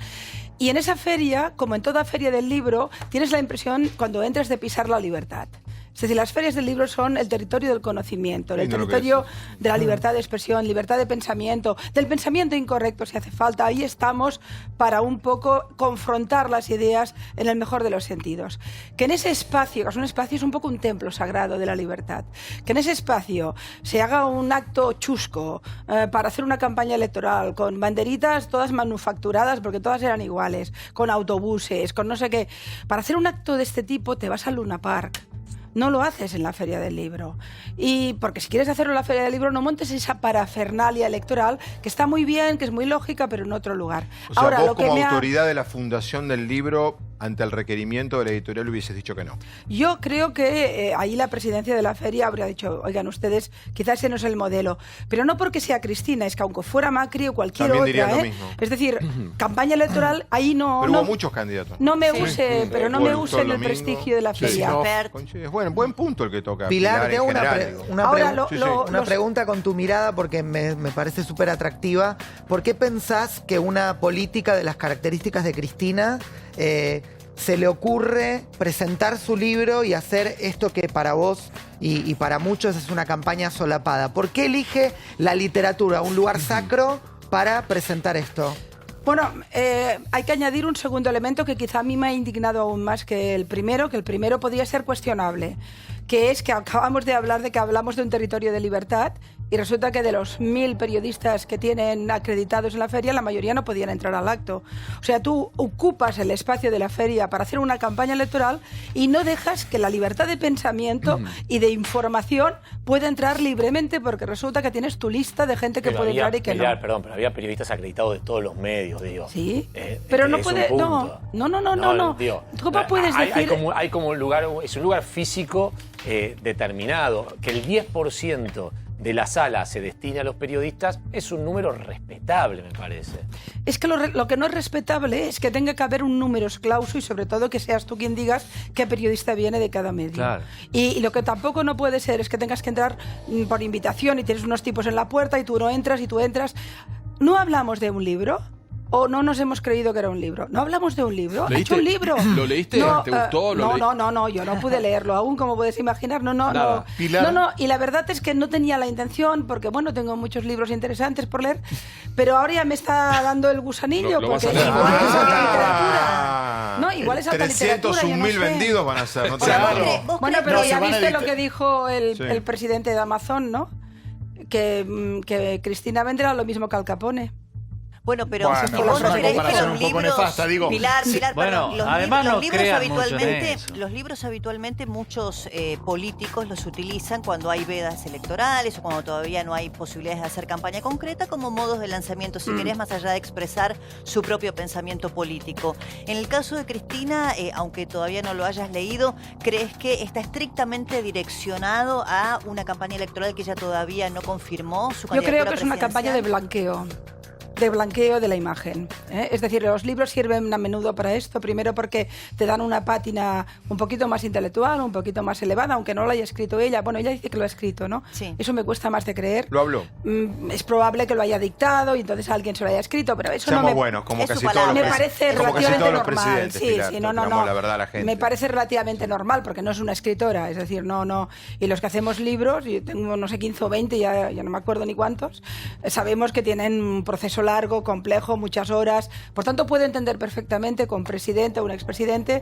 Y en esa feria, como en toda feria del libro, tienes la impresión cuando entras de pisar la libertad. Es decir, las ferias del libro son el territorio del conocimiento, el territorio de la libertad de expresión, libertad de pensamiento, del pensamiento incorrecto si hace falta. Ahí estamos para un poco confrontar las ideas en el mejor de los sentidos. Que en ese espacio, que es un espacio, es un poco un templo sagrado de la libertad, que en ese espacio se haga un acto chusco para hacer una campaña electoral con banderitas todas manufacturadas porque todas eran iguales, con autobuses, con no sé qué. Para hacer un acto de este tipo te vas al Luna Park. No lo haces en la Feria del Libro. Y porque si quieres hacerlo en la Feria del Libro, no montes esa parafernalia electoral, que está muy bien, que es muy lógica, pero en otro lugar. O sea, ahora, vos lo que como autoridad de la fundación del libro, ante el requerimiento de la editorial hubieses dicho que no. Yo creo que ahí la presidencia de la feria habría dicho, oigan ustedes, quizás ese no es el modelo. Pero no porque sea Cristina, es que aunque fuera Macri o cualquier También otra, dirían lo mismo. Es decir, campaña electoral, ahí no... Pero no, hubo muchos candidatos. No me use, pero no me Bueno, use en el domingo. prestigio de la Sí, feria. no, coincides. Bueno, buen punto el que toca. Pilar, te hago en general, digo. una pregunta con tu mirada porque me parece súper atractiva. ¿Por qué pensás que una política de las características de Cristina se le ocurre presentar su libro y hacer esto que para vos y para muchos es una campaña solapada? ¿Por qué elige la literatura, un lugar sacro, para presentar esto? Bueno, hay que añadir un segundo elemento que quizá a mí me ha indignado aún más que el primero podía ser cuestionable, que es que acabamos de hablar de que hablamos de un territorio de libertad y resulta que de los 1000 periodistas que tienen acreditados en la feria, la mayoría no podían entrar al acto. O sea, tú ocupas el espacio de la feria para hacer una campaña electoral y no dejas que la libertad de pensamiento y de información pueda entrar libremente, porque resulta que tienes tu lista de gente que puede entrar y que no. Perdón, pero había periodistas acreditados de todos los medios, digo. Sí, pero no puede... No. Digo, ¿Cómo puedes decir...? Hay como un lugar, es un lugar físico determinado, que el 10% de la sala se destina a los periodistas, es un número respetable, me parece. Es que lo que no es respetable es que tenga que haber un número clauso y sobre todo que seas tú quien digas qué periodista viene de cada medio. Claro. Y lo que tampoco no puede ser es que tengas que entrar por invitación y tienes unos tipos en la puerta y tú no entras y tú entras. ¿No hablamos de un libro? ¿O no nos hemos creído que era un libro? ¿No hablamos de un libro? ¿Ha hecho un libro? ¿Lo leíste? No, ¿Te gustó? No, yo no pude leerlo aún, como puedes imaginar. No. Pilar. No, y la verdad es que no tenía la intención, porque bueno, tengo muchos libros interesantes por leer, pero ahora ya me está dando el gusanillo, porque igual es alta literatura. No, igual es alta literatura. 301.000 vendidos van a ser, no te Bueno, pero ya viste lo que dijo el presidente de Amazon, ¿no? Que Cristina vendrá lo mismo que Al Capone. Bueno, pero Bueno, si vos no creés que comparación los un poco libros... nefasta, digo. Pilar, Bueno, perdón, además no crean mucho en los libros habitualmente muchos políticos los utilizan cuando hay vedas electorales o cuando todavía no hay posibilidades de hacer campaña concreta como modos de lanzamiento, si querés, más allá de expresar su propio pensamiento político. En el caso de Cristina, aunque todavía no lo hayas leído, ¿crees que está estrictamente direccionado a una campaña electoral que ella todavía no confirmó su candidatura? Yo creo que es una campaña de blanqueo de la imagen, ¿eh? Es decir, los libros sirven a menudo para esto, primero porque te dan una pátina un poquito más intelectual, un poquito más elevada, aunque no lo haya escrito ella. Bueno, ella dice que lo ha escrito, ¿no? Sí. Eso me cuesta más de creer. ¿Lo habló? Es probable que lo haya dictado y entonces alguien se lo haya escrito, pero eso Seamos no me... buenos, como es casi su todos los me parece como casi relativamente todos los normal. presidentes, Sí, Pilar, sí, digamos la verdad a la gente. Me parece relativamente normal, porque no es una escritora, es decir, no. Y los que hacemos libros, yo tengo no sé 15 o 20, ya no me acuerdo ni cuántos, sabemos que tienen un proceso largo, complejo, muchas horas. Por tanto, puedo entender perfectamente que un presidente o un expresidente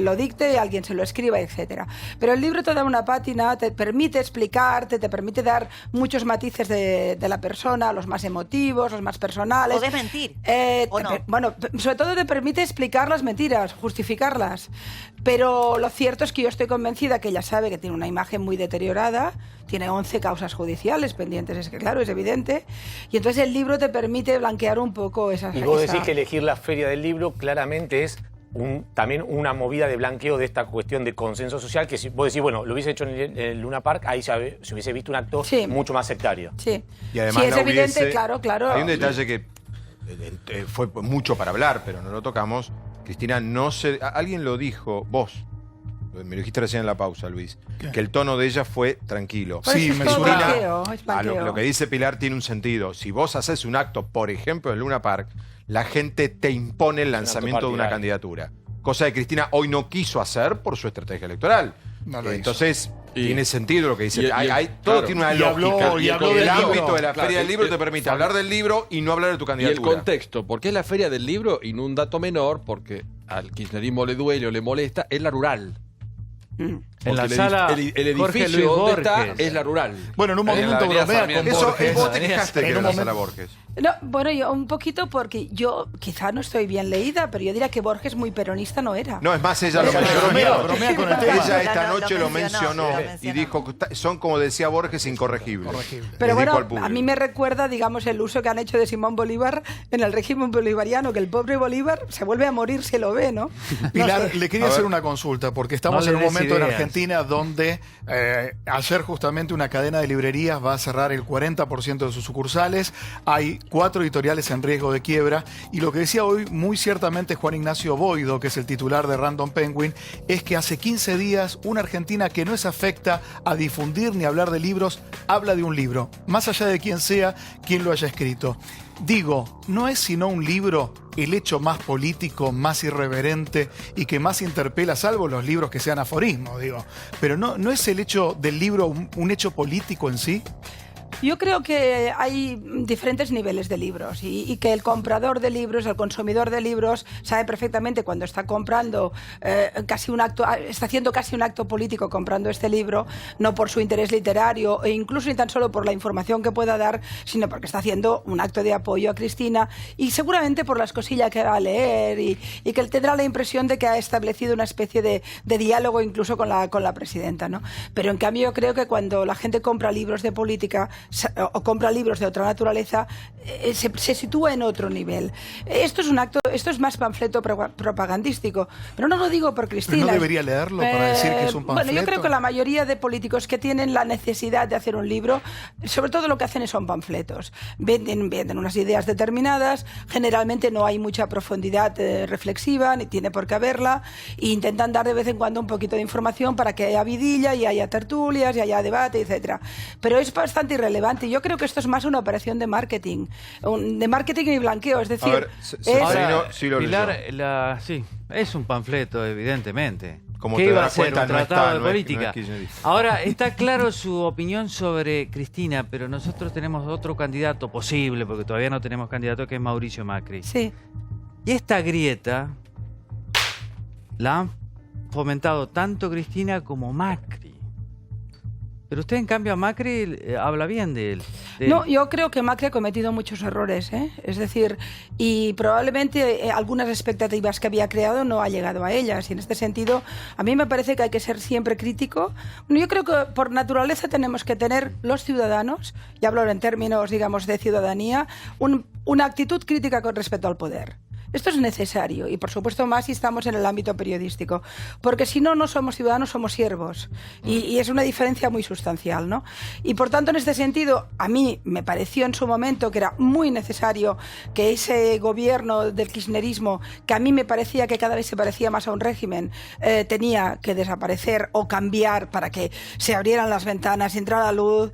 lo dicte, alguien se lo escriba, etcétera. Pero el libro te da una pátina, te permite explicarte, te permite dar muchos matices de la persona, los más emotivos, los más personales. ¿Podés mentir? ¿O no? Bueno, sobre todo te permite explicar las mentiras, justificarlas. Pero lo cierto es que yo estoy convencida que ella sabe que tiene una imagen muy deteriorada, tiene 11 causas judiciales pendientes, es que claro, es evidente. Y entonces el libro te permite blanquear un poco esa... Y vos decís que elegir la Feria del Libro claramente es también una movida de blanqueo de esta cuestión de consenso social, que si vos decís, bueno, lo hubiese hecho en el Luna Park, ahí se hubiese visto un acto mucho más sectario. Sí, y además es evidente, claro. Hay un detalle que fue mucho para hablar, pero no lo tocamos. Cristina no se... Alguien lo dijo, vos. Me lo dijiste recién en la pausa, Luis. ¿Qué? Que el tono de ella fue tranquilo. Sí, mesurado. Lo que dice Pilar tiene un sentido. Si vos haces un acto, por ejemplo, en Luna Park, la gente te impone el lanzamiento de una candidatura. Cosa que Cristina hoy no quiso hacer por su estrategia electoral. No lo Entonces, tiene sentido lo que dice. Todo claro, tiene una y lógica. habló el del ámbito libro. de la Feria del Libro te permite hablar del libro y no hablar de tu Y candidatura. el contexto, porque es la Feria del Libro y no un dato menor, porque al kirchnerismo le duele o le molesta, es la rural. En la sala el Jorge edificio Luis donde está Borges. es la rural. Bueno, en un momento bromea con Borges. Vos te quejaste que era la sala Borges. No, bueno, yo un poquito porque yo quizá no estoy bien leída, pero yo diría que Borges muy peronista no era. No, es más, ella lo bromea con el tema. Ella esta noche lo mencionó y dijo que son, como decía Borges, incorregibles. Pero Les dijo al bueno, público. a mí me recuerda, digamos, el uso que han hecho de Simón Bolívar en el régimen bolivariano, que el pobre Bolívar se vuelve a morir si lo ve, ¿no? Pilar, le quería hacer una consulta, porque estamos en un momento en Argentina donde ayer justamente una cadena de librerías va a cerrar el 40% de sus sucursales. Hay 4 editoriales en riesgo de quiebra. Y lo que decía hoy muy ciertamente Juan Ignacio Boido, que es el titular de Random Penguin, es que hace 15 días una Argentina que no es afecta a difundir ni hablar de libros, habla de un libro, más allá de quién sea, quién lo haya escrito. Digo, ¿no es sino un libro el hecho más político, más irreverente y que más interpela, salvo los libros que sean aforismos, digo? Pero ¿no es el hecho del libro un hecho político en sí? Yo creo que hay diferentes niveles de libros y que el comprador de libros, el consumidor de libros, sabe perfectamente cuando está comprando casi un acto, está haciendo casi un acto político comprando este libro, no por su interés literario e incluso ni tan solo por la información que pueda dar, sino porque está haciendo un acto de apoyo a Cristina y seguramente por las cosillas que va a leer y que él tendrá la impresión de que ha establecido una especie de diálogo incluso con la presidenta, ¿no? Pero en cambio yo creo que cuando la gente compra libros de política o compra libros de otra naturaleza, se sitúa en otro nivel. Esto es más panfleto propagandístico, pero no lo digo por Cristina. ¿Pero no debería leerlo para decir que es un panfleto? Bueno, yo creo que la mayoría de políticos que tienen la necesidad de hacer un libro, sobre todo lo que hacen son panfletos. Venden unas ideas determinadas, generalmente no hay mucha profundidad reflexiva, ni tiene por qué haberla, e intentan dar de vez en cuando un poquito de información para que haya vidilla y haya tertulias y haya debate, etcétera. Pero es bastante irrelevante. Yo creo que esto es más una operación de marketing y blanqueo, es decir... Ahora, Pilar, sí, es un panfleto, evidentemente. Como ¿Qué te iba a das ser? cuenta, Un no tratado está, de no es política. kirchnerista. Ahora, está claro su opinión sobre Cristina, pero nosotros tenemos otro candidato posible, porque todavía no tenemos candidato, que es Mauricio Macri. Sí. Y esta grieta la han fomentado tanto Cristina como Macri. Pero usted, en cambio, a Macri habla bien de él. No, yo creo que Macri ha cometido muchos errores, ¿eh? Es decir, y probablemente algunas expectativas que había creado no ha llegado a ellas. Y en este sentido, a mí me parece que hay que ser siempre crítico. Yo creo que por naturaleza tenemos que tener los ciudadanos, y hablo en términos, digamos, de ciudadanía, una actitud crítica con respecto al poder. Esto es necesario y, por supuesto, más si estamos en el ámbito periodístico, porque si no, no somos ciudadanos, somos siervos y es una diferencia muy sustancial, ¿no? Y, por tanto, en este sentido, a mí me pareció en su momento que era muy necesario que ese gobierno del kirchnerismo, que a mí me parecía que cada vez se parecía más a un régimen, tenía que desaparecer o cambiar para que se abrieran las ventanas, entrara luz,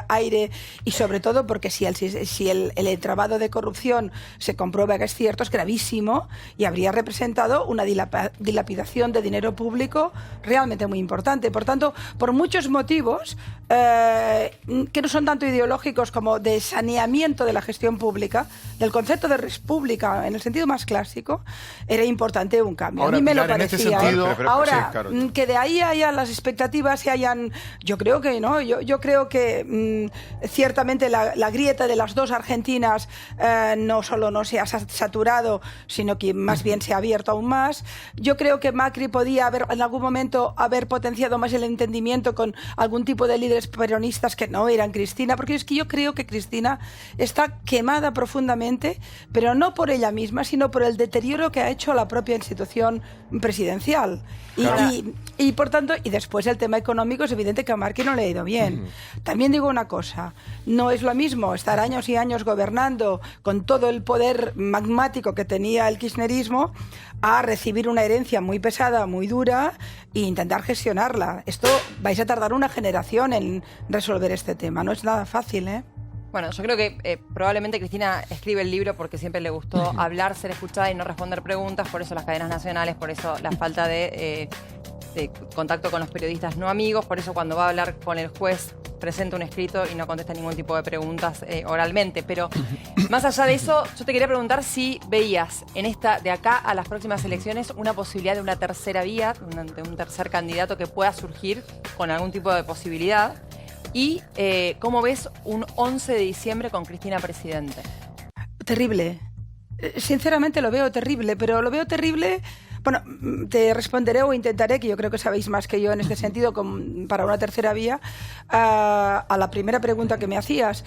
aire y, sobre todo, porque si el entramado de corrupción se comprueba que es cierto, es gravísimo y habría representado una dilapidación de dinero público realmente muy importante. Por tanto, por muchos motivos que no son tanto ideológicos como de saneamiento de la gestión pública, del concepto de república en el sentido más clásico, era importante un cambio. Ahora, a mí me Pilar, lo en este parecía. sentido... Ahora, sí, claro. que de ahí haya las expectativas se hayan... Yo creo que no. Yo creo que ciertamente la grieta de las dos Argentinas no solo no se ha saturado, sino que más bien se ha abierto aún más. Yo creo que Macri podía en algún momento haber potenciado más el entendimiento con algún tipo de líderes peronistas que no eran Cristina, porque es que yo creo que Cristina está quemada profundamente, pero no por ella misma, sino por el deterioro que ha hecho la propia institución presidencial. Y por tanto, y después el tema económico, es evidente que a Macri no le ha ido bien. También digo una cosa, no es lo mismo estar años y años gobernando con todo el poder magmático que tenía el kirchnerismo a recibir una herencia muy pesada, muy dura e intentar gestionarla. Esto vais a tardar una generación en resolver este tema, no es nada fácil, ¿eh? Bueno, yo creo que probablemente Cristina escribe el libro porque siempre le gustó hablar, ser escuchada y no responder preguntas, por eso las cadenas nacionales, por eso la falta de contacto con los periodistas no amigos, por eso cuando va a hablar con el juez presenta un escrito y no contesta ningún tipo de preguntas oralmente. Pero más allá de eso, yo te quería preguntar si veías en esta, de acá a las próximas elecciones, una posibilidad de una tercera vía, de un tercer candidato que pueda surgir con algún tipo de posibilidad. Y ¿cómo ves un 11 de diciembre con Cristina presidente? Terrible. Sinceramente lo veo terrible, pero lo veo terrible... Bueno, te responderé o intentaré, que yo creo que sabéis más que yo en este sentido, para una tercera vía, a la primera pregunta que me hacías.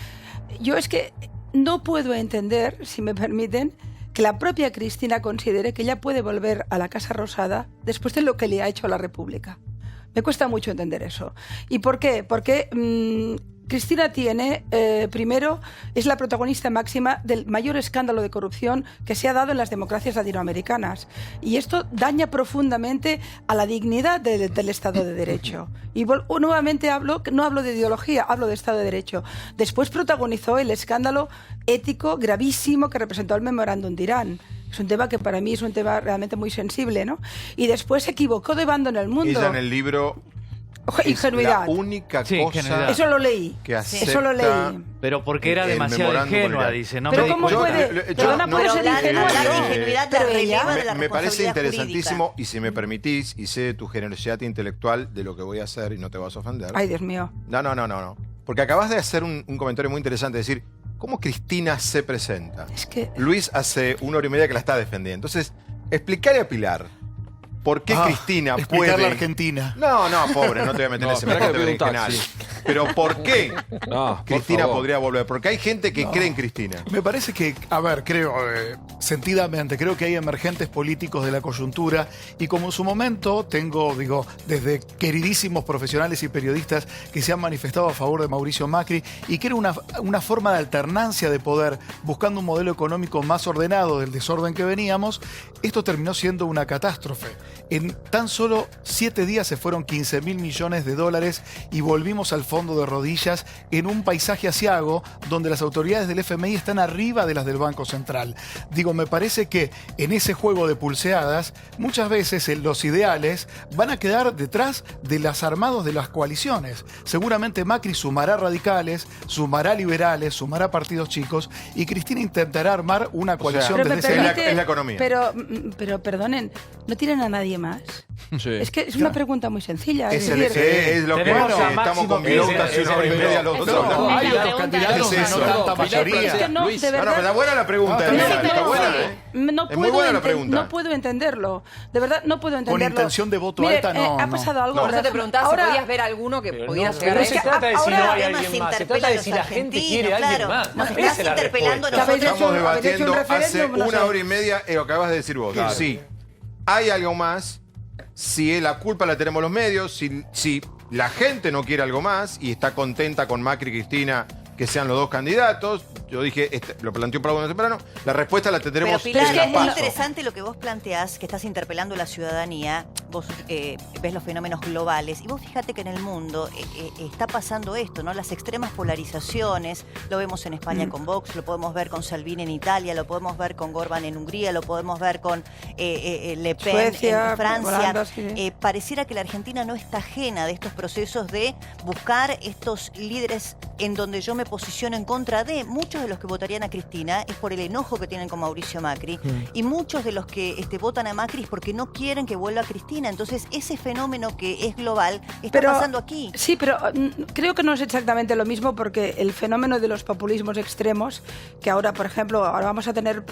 Yo es que no puedo entender, si me permiten, que la propia Cristina considere que ella puede volver a la Casa Rosada después de lo que le ha hecho a la República. Me cuesta mucho entender eso. ¿Y por qué? Porque Cristina tiene, primero, es la protagonista máxima del mayor escándalo de corrupción que se ha dado en las democracias latinoamericanas. Y esto daña profundamente a la dignidad del Estado de Derecho. Y nuevamente no hablo de ideología, hablo de Estado de Derecho. Después protagonizó el escándalo ético gravísimo que representó el memorándum de Irán. Es un tema que para mí es un tema realmente muy sensible, ¿no? Y después se equivocó de bando en el mundo. Ella en el libro Ingenuidad. Es la única Sí, cosa ingenuidad. Eso lo leí. que acepta Eso lo leí. Pero porque era el demasiado memorándum ingenua, familiar. dice. No Pero me di ¿cómo cuenta. puede? Perdona, no, puede ser hablar de ingenua. ingenuidad la Pero ella- releva de la me parece responsabilidad interesantísimo, jurídica. y si me permitís, y sé de tu generosidad intelectual de lo que voy a hacer y no te vas a ofender. Ay, Dios mío. No. Porque acabas de hacer un comentario muy interesante, decir, ¿cómo Cristina se presenta? Es que... Luis hace 1 hora y media que la está defendiendo. Entonces, explicarle a Pilar por qué Cristina explicar puede... la Argentina. No, pobre, no te voy a meter en ese espera que mercado pida un berenjenal. taxi. Pero ¿por qué Por Cristina favor. podría volver? Porque hay gente que cree en Cristina. Me parece que, a ver, creo, sentidamente, creo que hay emergentes políticos de la coyuntura y como en su momento tengo, desde queridísimos profesionales y periodistas que se han manifestado a favor de Mauricio Macri y que era una forma de alternancia de poder, buscando un modelo económico más ordenado del desorden que veníamos, esto terminó siendo una catástrofe. En tan solo 7 días se fueron 15.000 millones de dólares y volvimos al fondo de rodillas en un paisaje asiago donde las autoridades del FMI están arriba de las del Banco Central. Me parece que en ese juego de pulseadas, muchas veces los ideales van a quedar detrás de los armados de las coaliciones. Seguramente Macri sumará radicales, sumará liberales, sumará partidos chicos y Cristina intentará armar una coalición Pero me desde ese permite- es la economía. Pero perdonen, ¿no tienen a nadie más? Es que es una pregunta muy sencilla. Es lo que Tenemos a estamos Máximo con Milonga hace 1 hora y media los dos hablando. Hay dos candidatos, ¿Qué es eso? no tanta mayoría. Es que no, Luis, de verdad. pero está buena la pregunta, No, Pilar, está pero- buena, No Es muy puedo buena la enten- pregunta. No puedo entenderlo. De verdad, no puedo entenderlo. intención de voto Mire, alta, no, ha no. pasado algo. No. Por eso te preguntaba Ahora- si podías ver alguno que pudiera no, llegar pero a no se eso. trata de si no hay Además, alguien más, se interpela trata a de los si la gente quiere a argentinos, alguien claro. más. Nos Esa estás es la interpelando a respuesta. nosotros. Estamos habéis hecho un debatiendo hace referéndum, no 1 sé. hora y media lo que acabas de decir vos. Claro. Sí, hay algo más. Si la culpa la tenemos los medios, si la gente no quiere algo más y está contenta con Macri y Cristina que sean los dos candidatos, yo dije, lo planteó para algo temprano, la respuesta la Pero tendremos Pilar, en la es muy PASO. interesante lo que vos planteás, que estás interpelando a la ciudadanía, vos ves los fenómenos globales, y vos fíjate que en el mundo está pasando esto, ¿no? Las extremas polarizaciones, lo vemos en España con Vox, lo podemos ver con Salvini en Italia, lo podemos ver con Orbán en Hungría, lo podemos ver con Le Pen Suecia, en Francia. Holanda, sí. Pareciera que la Argentina no está ajena de estos procesos de buscar estos líderes en donde yo me posiciono en contra de. Muchos de los que votarían a Cristina es por el enojo que tienen con Mauricio Macri y muchos de los que votan a Macri es porque no quieren que vuelva Cristina. Entonces ese fenómeno que es global está pasando aquí. Sí, pero creo que no es exactamente lo mismo porque el fenómeno de los populismos extremos, que ahora, por ejemplo, ahora vamos a tener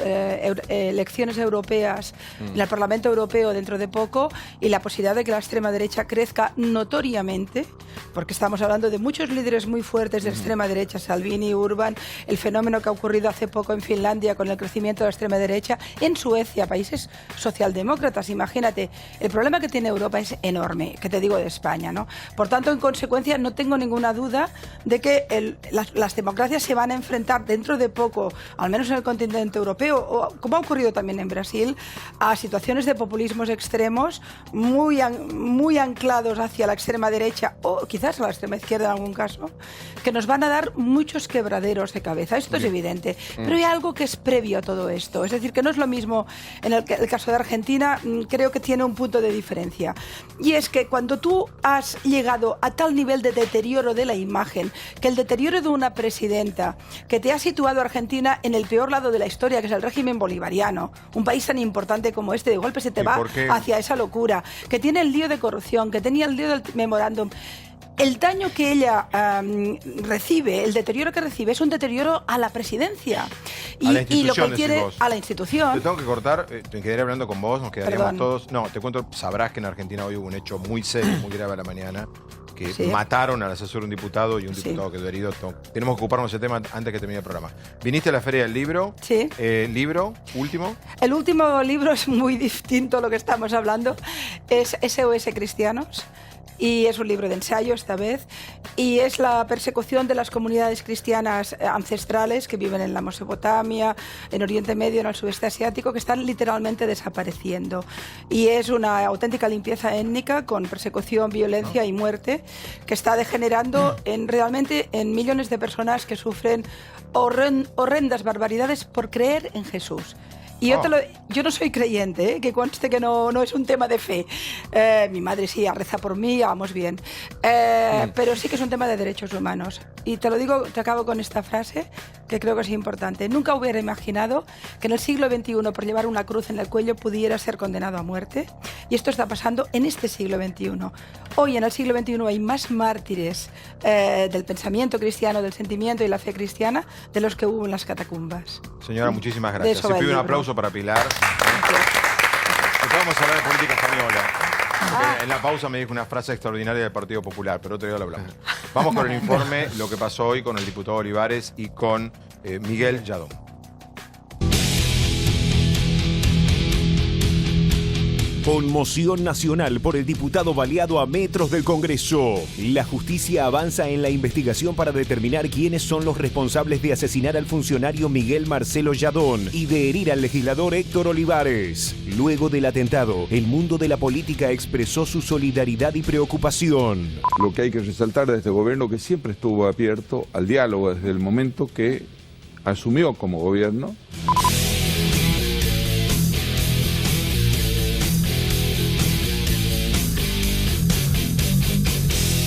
elecciones europeas en el Parlamento Europeo dentro de poco y la posibilidad de que la extrema derecha crezca notoriamente, porque estamos hablando de muchos líderes muy fuertes de extrema derecha, Salvini, Orbán, el fenómeno que ha ocurrido hace poco en Finlandia con el crecimiento de la extrema derecha, en Suecia, países socialdemócratas, imagínate, el problema que tiene Europa es enorme, que te digo de España, ¿no? Por tanto, en consecuencia, no tengo ninguna duda de que las democracias se van a enfrentar dentro de poco, al menos en el continente europeo, o como ha ocurrido también en Brasil, a situaciones de populismos extremos muy anclados hacia la extrema derecha o quizás a la extrema izquierda en algún caso, que nos van a dar muchos quebraderos de cabeza. Esto es evidente. Pero hay algo que es previo a todo esto. Es decir, que no es lo mismo en el caso de Argentina, creo que tiene un punto de diferencia. Y es que cuando tú has llegado a tal nivel de deterioro de la imagen, que el deterioro de una presidenta que te ha situado a Argentina en el peor lado de la historia, que es el régimen bolivariano, un país tan importante como este, de golpe se te va hacia esa locura, que tiene el lío de corrupción, que tenía el lío del memorándum. El daño que ella recibe, el deterioro que recibe, es un deterioro a la presidencia. A la Y lo que institución, quiere decís vos. a la institución. Te tengo que cortar, te quedaría hablando con vos, nos quedaríamos Perdón. todos. No, te cuento, sabrás que en Argentina hoy hubo un hecho muy serio, muy grave a la mañana, que Sí. mataron al asesor de un diputado y un diputado quedó herido. Tenemos que ocuparnos de ese tema antes que termine el programa. Viniste a la Feria del Libro. Sí. Libro, último. El último libro es muy distinto a lo que estamos hablando. Es SOS Cristianos. Y es un libro de ensayo esta vez, y es la persecución de las comunidades cristianas ancestrales que viven en la Mesopotamia, en Oriente Medio, en el sudeste asiático, que están literalmente desapareciendo. Y es una auténtica limpieza étnica con persecución, violencia y muerte que está degenerando realmente en millones de personas que sufren horrendas barbaridades por creer en Jesús. Y yo no soy creyente, que conste que no es un tema de fe. Mi madre sí reza por mí, vamos bien. Pero sí que es un tema de derechos humanos. Y te lo digo, te acabo con esta frase, que creo que es importante. Nunca hubiera imaginado que en el siglo XXI, por llevar una cruz en el cuello, pudiera ser condenado a muerte. Y esto está pasando en este siglo XXI. Hoy, en el siglo XXI, hay más mártires del pensamiento cristiano, del sentimiento y la fe cristiana de los que hubo en las catacumbas. Señora, muchísimas gracias. Se pide un aplauso para Pilar. Vamos a hablar de política española. En la pausa me dijo una frase extraordinaria del Partido Popular, pero otro día lo hablamos. Vamos con el informe, lo que pasó hoy con el diputado Olivares y con Miguel Lladón. Conmoción nacional por el diputado baleado a metros del Congreso. La justicia avanza en la investigación para determinar quiénes son los responsables de asesinar al funcionario Miguel Marcelo Lladón y de herir al legislador Héctor Olivares. Luego del atentado, el mundo de la política expresó su solidaridad y preocupación. Lo que hay que resaltar de este gobierno que siempre estuvo abierto al diálogo desde el momento que asumió como gobierno.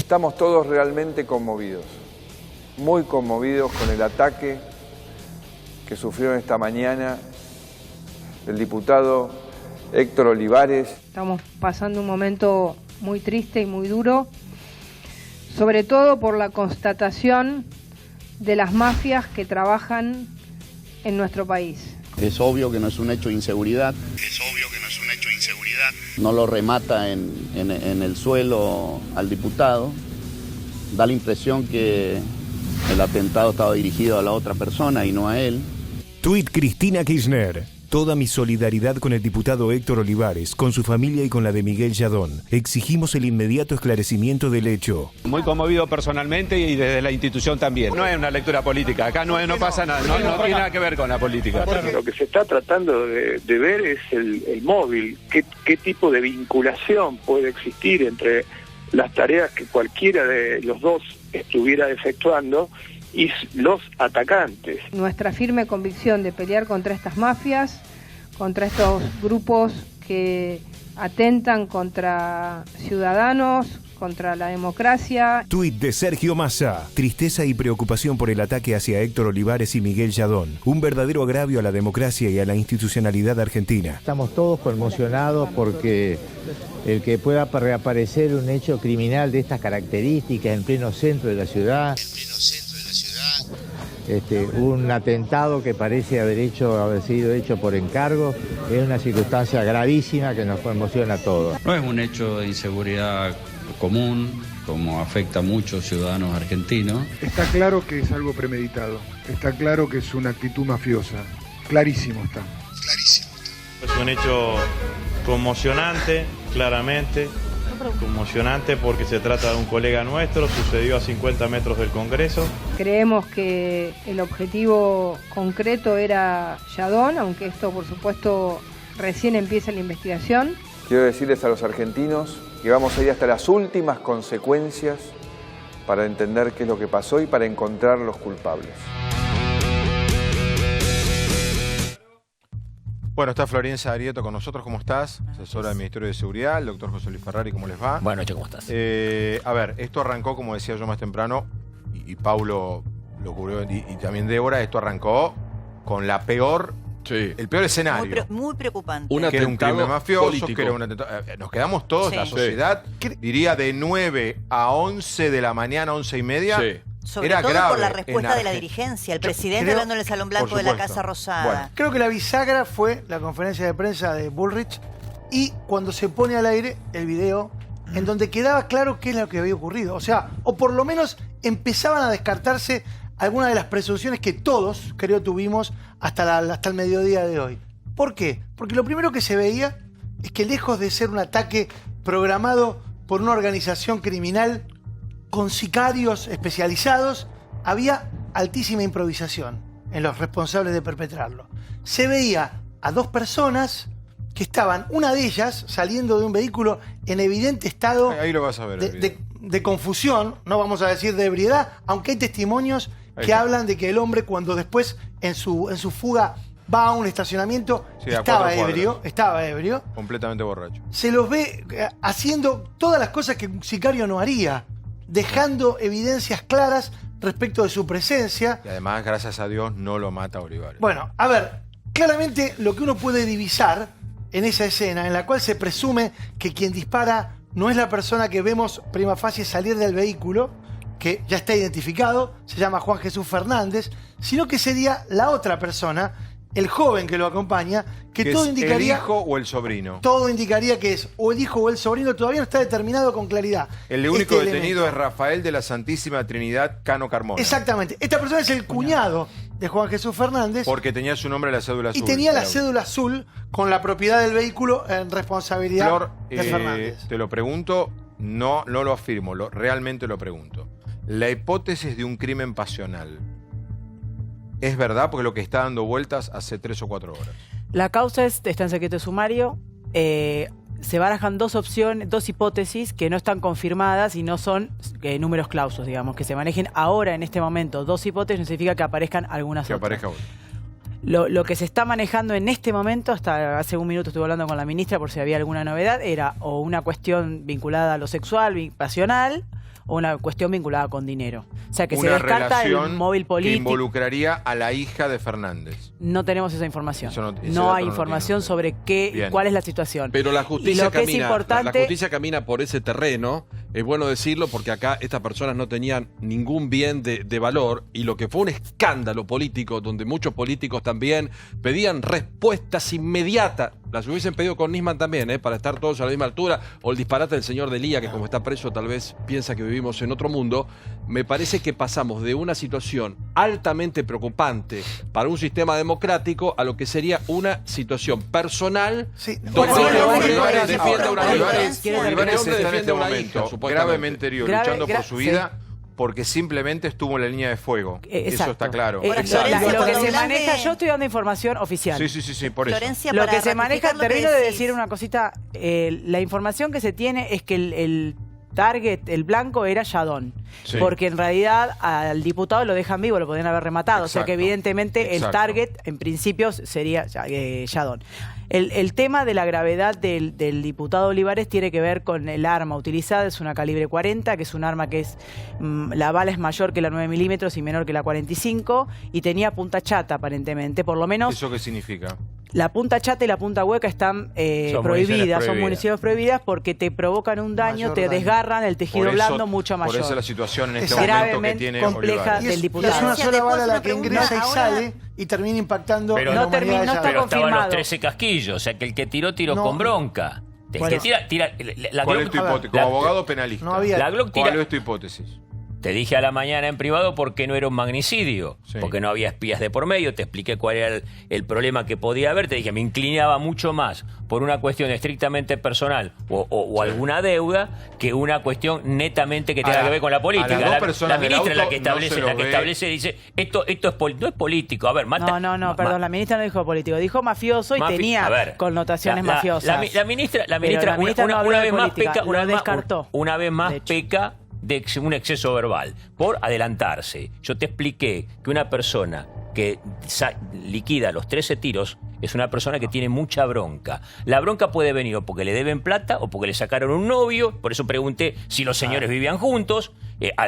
Estamos todos realmente conmovidos, muy conmovidos con el ataque que sufrieron esta mañana el diputado Héctor Olivares. Estamos pasando un momento muy triste y muy duro, sobre todo por la constatación de las mafias que trabajan en nuestro país. Es obvio que no es un hecho de inseguridad. No lo remata en el suelo al diputado. Da la impresión que el atentado estaba dirigido a la otra persona y no a él. Tuit Cristina Kirchner. Toda mi solidaridad con el diputado Héctor Olivares, con su familia y con la de Miguel Lladón. Exigimos el inmediato esclarecimiento del hecho. Muy conmovido personalmente y desde la institución también. No es una lectura política, acá no pasa nada, no tiene nada que ver con la política. Lo que se está tratando de ver es el móvil, qué tipo de vinculación puede existir entre las tareas que cualquiera de los dos estuviera efectuando y los atacantes. Nuestra firme convicción de pelear contra estas mafias, contra estos grupos que atentan contra ciudadanos, contra la democracia. Tuit de Sergio Massa. Tristeza y preocupación por el ataque hacia Héctor Olivares y Miguel Lladón. Un verdadero agravio a la democracia y a la institucionalidad argentina. Estamos todos conmocionados porque el que pueda reaparecer un hecho criminal de estas características en pleno centro de la ciudad. Un atentado que parece haber sido hecho por encargo, es una circunstancia gravísima que nos conmociona a todos. No es un hecho de inseguridad común, como afecta a muchos ciudadanos argentinos. Está claro que es algo premeditado, está claro que es una actitud mafiosa, clarísimo está. Es un hecho conmocionante, claramente. Conmocionante porque se trata de un colega nuestro, sucedió a 50 metros del Congreso. Creemos que el objetivo concreto era Lladón, aunque esto por supuesto recién empieza la investigación. Quiero decirles a los argentinos que vamos a ir hasta las últimas consecuencias para entender qué es lo que pasó y para encontrar los culpables. Bueno, está Florencia Arieto con nosotros. ¿Cómo estás? Asesora del Ministerio de Seguridad. El doctor José Luis Ferrari, ¿cómo les va? Buenas noches, ¿cómo estás? A ver, esto arrancó, como decía yo más temprano, y Paulo lo cubrió, y también Débora, esto arrancó con la peor, el peor escenario. Muy preocupante. Que era un crimen mafioso, que era un atentado. Nos quedamos todos, la sociedad, diría de 9 a 11 de la mañana, 11:30. Sobre era todo grave por la respuesta de la dirigencia, el presidente hablando en el Salón Blanco de la Casa Rosada. Bueno, creo que la bisagra fue la conferencia de prensa de Bullrich y cuando se pone al aire el video en donde quedaba claro qué es lo que había ocurrido. O sea, o por lo menos empezaban a descartarse algunas de las presunciones que todos, creo, tuvimos hasta el mediodía de hoy. ¿Por qué? Porque lo primero que se veía es que lejos de ser un ataque programado por una organización criminal con sicarios especializados, había altísima improvisación en los responsables de perpetrarlo. Se veía a dos personas que estaban, una de ellas saliendo de un vehículo en evidente estado ahí lo vas a ver, de confusión, no vamos a decir de ebriedad, aunque hay testimonios que hablan de que el hombre cuando después en su fuga va a un estacionamiento, Sí, a estaba 4 ebrio, Completamente borracho. se los ve haciendo todas las cosas que un sicario no haría, dejando evidencias claras respecto de su presencia. Y además, gracias a Dios, no lo mata Olivares. Bueno, a ver, claramente lo que uno puede divisar en esa escena, en la cual se presume que quien dispara no es la persona que vemos prima facie salir del vehículo, que ya está identificado, se llama Juan Jesús Fernández, sino que sería la otra persona, el joven que lo acompaña, que todo ¿Es indicaría... el hijo o el sobrino? Todo indicaría que es o el hijo o el sobrino, todavía no está determinado con claridad. El único este detenido elemento. es Rafael de la Santísima Trinidad Cano Carmona. Exactamente. Esta persona es el cuñado de Juan Jesús Fernández. Porque tenía su nombre en la cédula azul. Y tenía la cédula azul con la propiedad del vehículo en responsabilidad Flor, de Fernández. te lo pregunto, no lo afirmo, realmente lo pregunto. La hipótesis de un crimen pasional, ¿es verdad? Porque lo que está dando vueltas hace 3 o 4 horas. La causa está en secreto de sumario. Se barajan dos opciones, dos hipótesis que no están confirmadas y no son números clausos, digamos. Que se manejen ahora, en este momento, dos hipótesis no significa que aparezcan algunas Que otras. aparezca uno. Lo que se está manejando en este momento, hasta hace un minuto estuve hablando con la ministra por si había alguna novedad, era o una cuestión vinculada a lo sexual, pasional, o una cuestión vinculada con dinero. O sea, que se Una descarta el relación móvil que político. involucraría a la hija de Fernández. No tenemos esa información. Eso ese No dato hay lo información sobre Bien. cuál es la situación. Pero la justicia Lo que es camina, importante- la justicia camina por ese terreno. Es bueno decirlo porque acá estas personas no tenían ningún bien de valor y lo que fue un escándalo político donde muchos políticos también pedían respuestas inmediatas. Las hubiesen pedido con Nisman también, para estar todos a la misma altura. O el disparate del señor Delía, que como está preso tal vez piensa que vivimos en otro mundo. Me parece que pasamos de una situación altamente preocupante para un sistema democrático a lo que sería una situación personal donde este hombre defiende a una hija. Olivares está en este una momento hija, supuestamente. gravemente herido, luchando por su vida porque simplemente estuvo en la línea de fuego. Eso está claro. Lo que se maneja, yo estoy dando información oficial. Sí, por eso. Florencia, Lo para que se maneja, ratificar lo que termino de decís. decir una cosita, la información que se tiene es que el target, el blanco, era Yadón. Sí. Porque en realidad al diputado lo dejan vivo, lo podrían haber rematado. O sea que Exacto. evidentemente el target en principio sería Yadón. El tema de la gravedad del diputado Olivares tiene que ver con el arma utilizada, es una calibre 40, que es un arma que es, la bala es mayor que la 9 milímetros y menor que la 45, y tenía punta chata aparentemente, por lo menos. ¿Eso qué significa? La punta chata y la punta hueca están prohibidas, son municiones prohibidas porque te provocan un daño, Mayor te daño. desgarran el tejido Por eso- blando mucho mayor. Por eso la situación en este Es momento que gravemente tiene compleja Olivares. del diputado. Es una sola bala la que pregunta ingresa y ahora. sale y termina impactando Pero en la no humanidad de Yadón. pero estaban los 13 casquillos, o sea que el que tiró No. con bronca. El Bueno. que tira la ¿Cuál Glock- es tu hipótesis? Como abogado penalista. No había- La Glock tira- ¿Cuál es tu hipótesis? Te dije a la mañana en privado por qué no era un magnicidio, porque no había espías de por medio, te expliqué cuál era el problema que podía haber, te dije, me inclinaba mucho más por una cuestión estrictamente personal o alguna deuda que una cuestión netamente que tenga que ver con la política. a las dos La personas del ministra es la auto que no establece, se lo ve. dice, esto no es político, a ver, mata... No, perdón, la ministra no dijo político, dijo mafioso y a tenía ver, connotaciones la mafiosas. La ministra, Pero la ministra no habló una de vez más política, peca, lo descartó. una vez más peca de un exceso verbal por adelantarse. Yo te expliqué que una persona que liquida los 13 tiros es una persona que tiene mucha bronca. La bronca puede venir o porque le deben plata o porque le sacaron un novio. Por eso pregunté si los señores vivían juntos.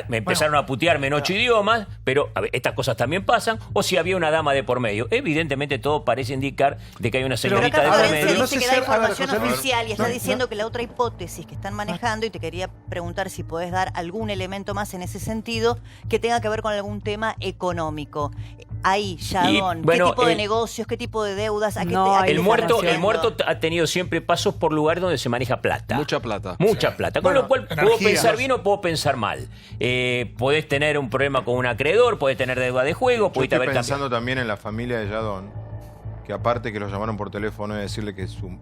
Me empezaron a putearme en 8 idiomas, pero a ver, estas cosas también pasan. O si había una dama de por medio. Evidentemente todo parece indicar de que hay una señorita de por Florencia medio. dice que da información José Luis. oficial y está No, diciendo que la otra hipótesis que están manejando, y te quería preguntar si podés dar algún elemento más en ese sentido, que tenga que ver con algún tema económico. Ahí, Yadón, bueno, ¿qué tipo de negocios, qué tipo de deudas? ¿A qué El muerto ha tenido siempre pasos por lugares donde se maneja plata. Mucha plata. Mucha plata. Con Bueno, lo cual, puedo energía, pensar ¿no? bien o puedo pensar mal. Podés tener un problema con un acreedor, podés tener deuda de juego, Yo podés estoy haber pensando también en la familia de Yadón, que aparte que lo llamaron por teléfono y decirle que su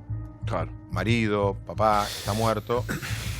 marido, papá, está muerto,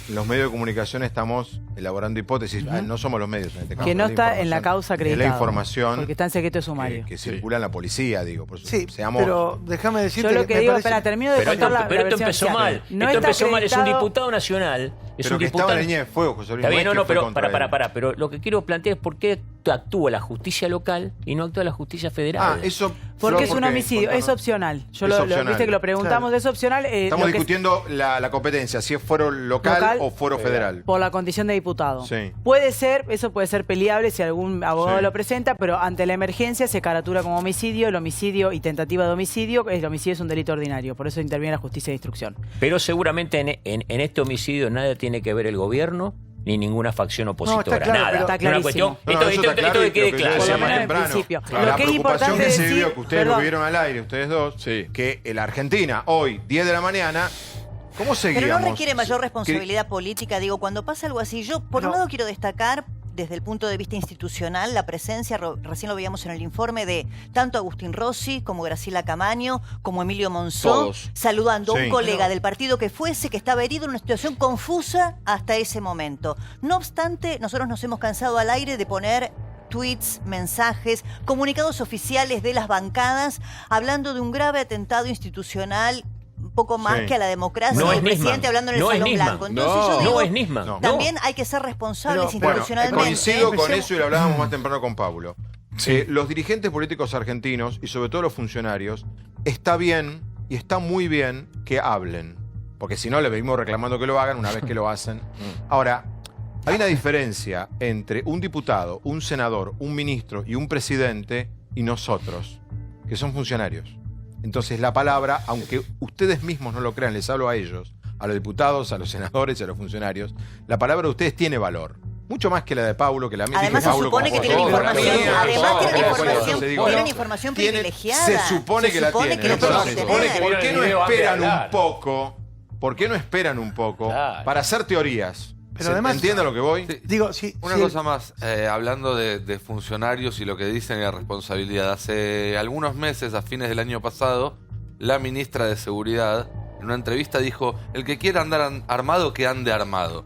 en los medios de comunicación estamos elaborando hipótesis. No somos los medios en este caso. Que no es la está en la información. causa Es acreditada. la información Porque está en secreto de sumario. que circula en la policía, digo. Por Sí, seamos... pero déjame decirte Yo lo que me digo, parece- espera, termino de Pero contar esto, la pero esto versión empezó oficial. mal. No esto está empezó mal. Es un acreditado- diputado nacional Es pero un que diputado. estaba en línea de fuego, José Luis. Está bien, no, no, es que fue pero contra él. pero lo que quiero plantear es por qué actúa la justicia local y no actúa la justicia federal. Eso... Porque es ¿por un qué? homicidio, es opcional. Yo Es lo opcional. viste que lo preguntamos, Claro. es opcional. Estamos lo que discutiendo la competencia, si es fuero local o fuero federal. Por la condición de diputado. Sí. Puede ser, eso puede ser peleable si algún abogado Sí. lo presenta, pero ante la emergencia se caratura como homicidio. El homicidio y tentativa de homicidio, el homicidio es un delito ordinario, por eso interviene la justicia de instrucción. Pero seguramente en este homicidio nada tiene que ver el gobierno ni ninguna facción opositora. está claro, nada. pero está Es una clarísimo. cuestión. Esto que quede claro. Por lo menos en temprano. principio. Claro, Lo la que es preocupación importante que se decir- vivió, que ustedes lo perdón. vieron al aire, ustedes dos, que en la Argentina, hoy, 10 de la mañana, ¿cómo seguíamos? Pero no requiere mayor responsabilidad política. Digo, cuando pasa algo así, yo por un lado quiero destacar desde el punto de vista institucional la presencia, recién lo veíamos en el informe, de tanto Agustín Rossi como Graciela Camaño, como Emilio Monzó, Todos. saludando a Sí. un colega del partido que fuese, que estaba herido en una situación confusa hasta ese momento. No obstante, nosotros nos hemos cansado al aire de poner tweets, mensajes, comunicados oficiales de las bancadas hablando de un grave atentado institucional, un poco más Sí. que a la democracia, No y es el presidente Nisman. hablando en el No es Salón Nisman. Blanco. Entonces yo No digo, es Nisman. No. también hay que ser responsables Bueno, institucionalmente. coincido con eso y lo hablábamos más temprano con Pablo. Los dirigentes políticos argentinos y sobre todo los funcionarios, está bien y está muy bien que hablen. Porque si no, le venimos reclamando que lo hagan una vez que lo hacen. Ahora, hay una diferencia entre un diputado, un senador, un ministro y un presidente y nosotros, que son funcionarios. Entonces la palabra, aunque ustedes mismos no lo crean, les hablo a ellos, a los diputados, a los senadores y a los funcionarios, la palabra de ustedes tiene valor. Mucho más que la de Paulo, que la mía. Además se supone que tienen información, tienen información Tienen- privilegiada. Se supone que la tienen. lo Entonces, tienen que tener. ¿por qué no Video antes de esperan un hablar. poco? ¿Por qué no esperan un poco para hacer teorías? Pero además- ¿Entienden lo que voy? Digo, sí, Una sí, cosa más, hablando de funcionarios y lo que dicen y la responsabilidad. Hace algunos meses, a fines del año pasado, la ministra de Seguridad, en una entrevista dijo, el que quiera andar armado, que ande armado.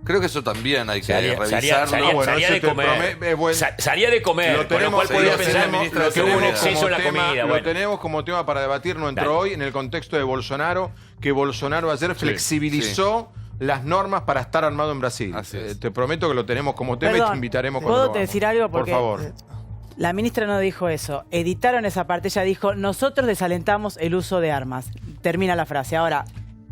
Creo que eso también hay que revisarlo. Salía de comer. Salía de comer, Lo con lo tenemos, cual podía lo pensar tenemos- que lo hubo un tenemos exceso como en la tema- comida. Lo Bueno. tenemos como tema para debatir, no entró Dale. hoy, en el contexto de Bolsonaro, que Bolsonaro ayer flexibilizó las normas para estar armado en Brasil. Te prometo que lo tenemos como tema y Perdón, te invitaremos cuando ¿puedo lo hagamos. decir algo? Porque Por favor. la ministra no dijo eso. Editaron esa parte. Ella dijo, nosotros desalentamos el uso de armas. Termina la frase. Ahora,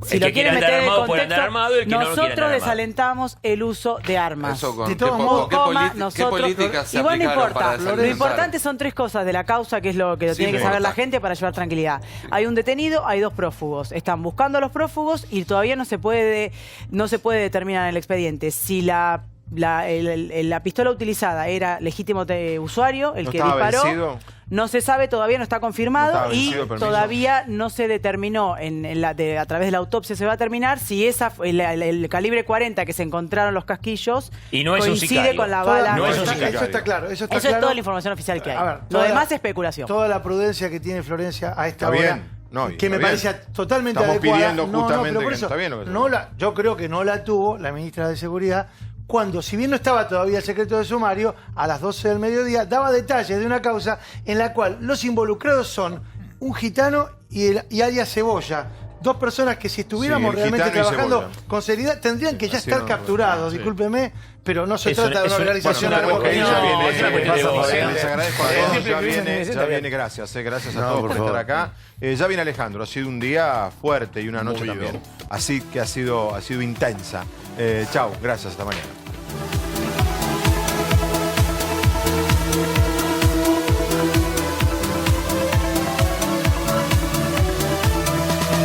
si El lo que quieren quiere andar meter en el armado puede andar contexto, armado y el que no lo quiere nosotros andar armado. desalentamos el uso de armas. Eso con- De ¿qué todos po- modos, qué coma, politi- nosotros... qué políticas se Igual no aplicaron importa. para Lo desalentar? importante son tres cosas de la causa, que es lo que Sí, tiene que no saber importa. la gente para llevar tranquilidad. Hay un detenido, hay dos prófugos. Están buscando a los prófugos y todavía no se puede determinar en el expediente si la pistola utilizada era legítimo usuario, el ¿No que estaba disparó. vencido? No se sabe, todavía no está confirmado No estaba y vencido, permiso. todavía no se determinó a través de la autopsia se va a terminar si el calibre 40 que se encontraron los casquillos Y no es un coincide sicario. con la bala. No es un eso sicario. está claro. Eso está Eso claro. es toda la información oficial que hay. A ver, Lo toda demás la- es especulación. Toda la prudencia que tiene Florencia a esta Está hora, bien. No, y que me está bien. parece totalmente Estamos adecuada. pidiendo No, justamente pero por que eso, está bien lo que se no yo creo que no la tuvo la ministra de Seguridad cuando, si bien no estaba todavía el secreto de sumario, a las 12 del mediodía daba detalles de una causa en la cual los involucrados son un gitano y alias Cebolla. Dos personas que si estuviéramos Sí, el realmente gitano y trabajando Cebolla. con seriedad tendrían que ya Así estar no, capturados, sí. discúlpeme, pero no se Eso- trata de una eso- organización Bueno, armada. porque no, ya viene, es una cuestión de voz. les agradezco a todos, ya viene, también. gracias a No, todos por por favor. estar acá. Ya viene Alejandro, ha sido un día fuerte y una noche Movido. también, así que ha sido intensa. Chau, gracias, hasta mañana.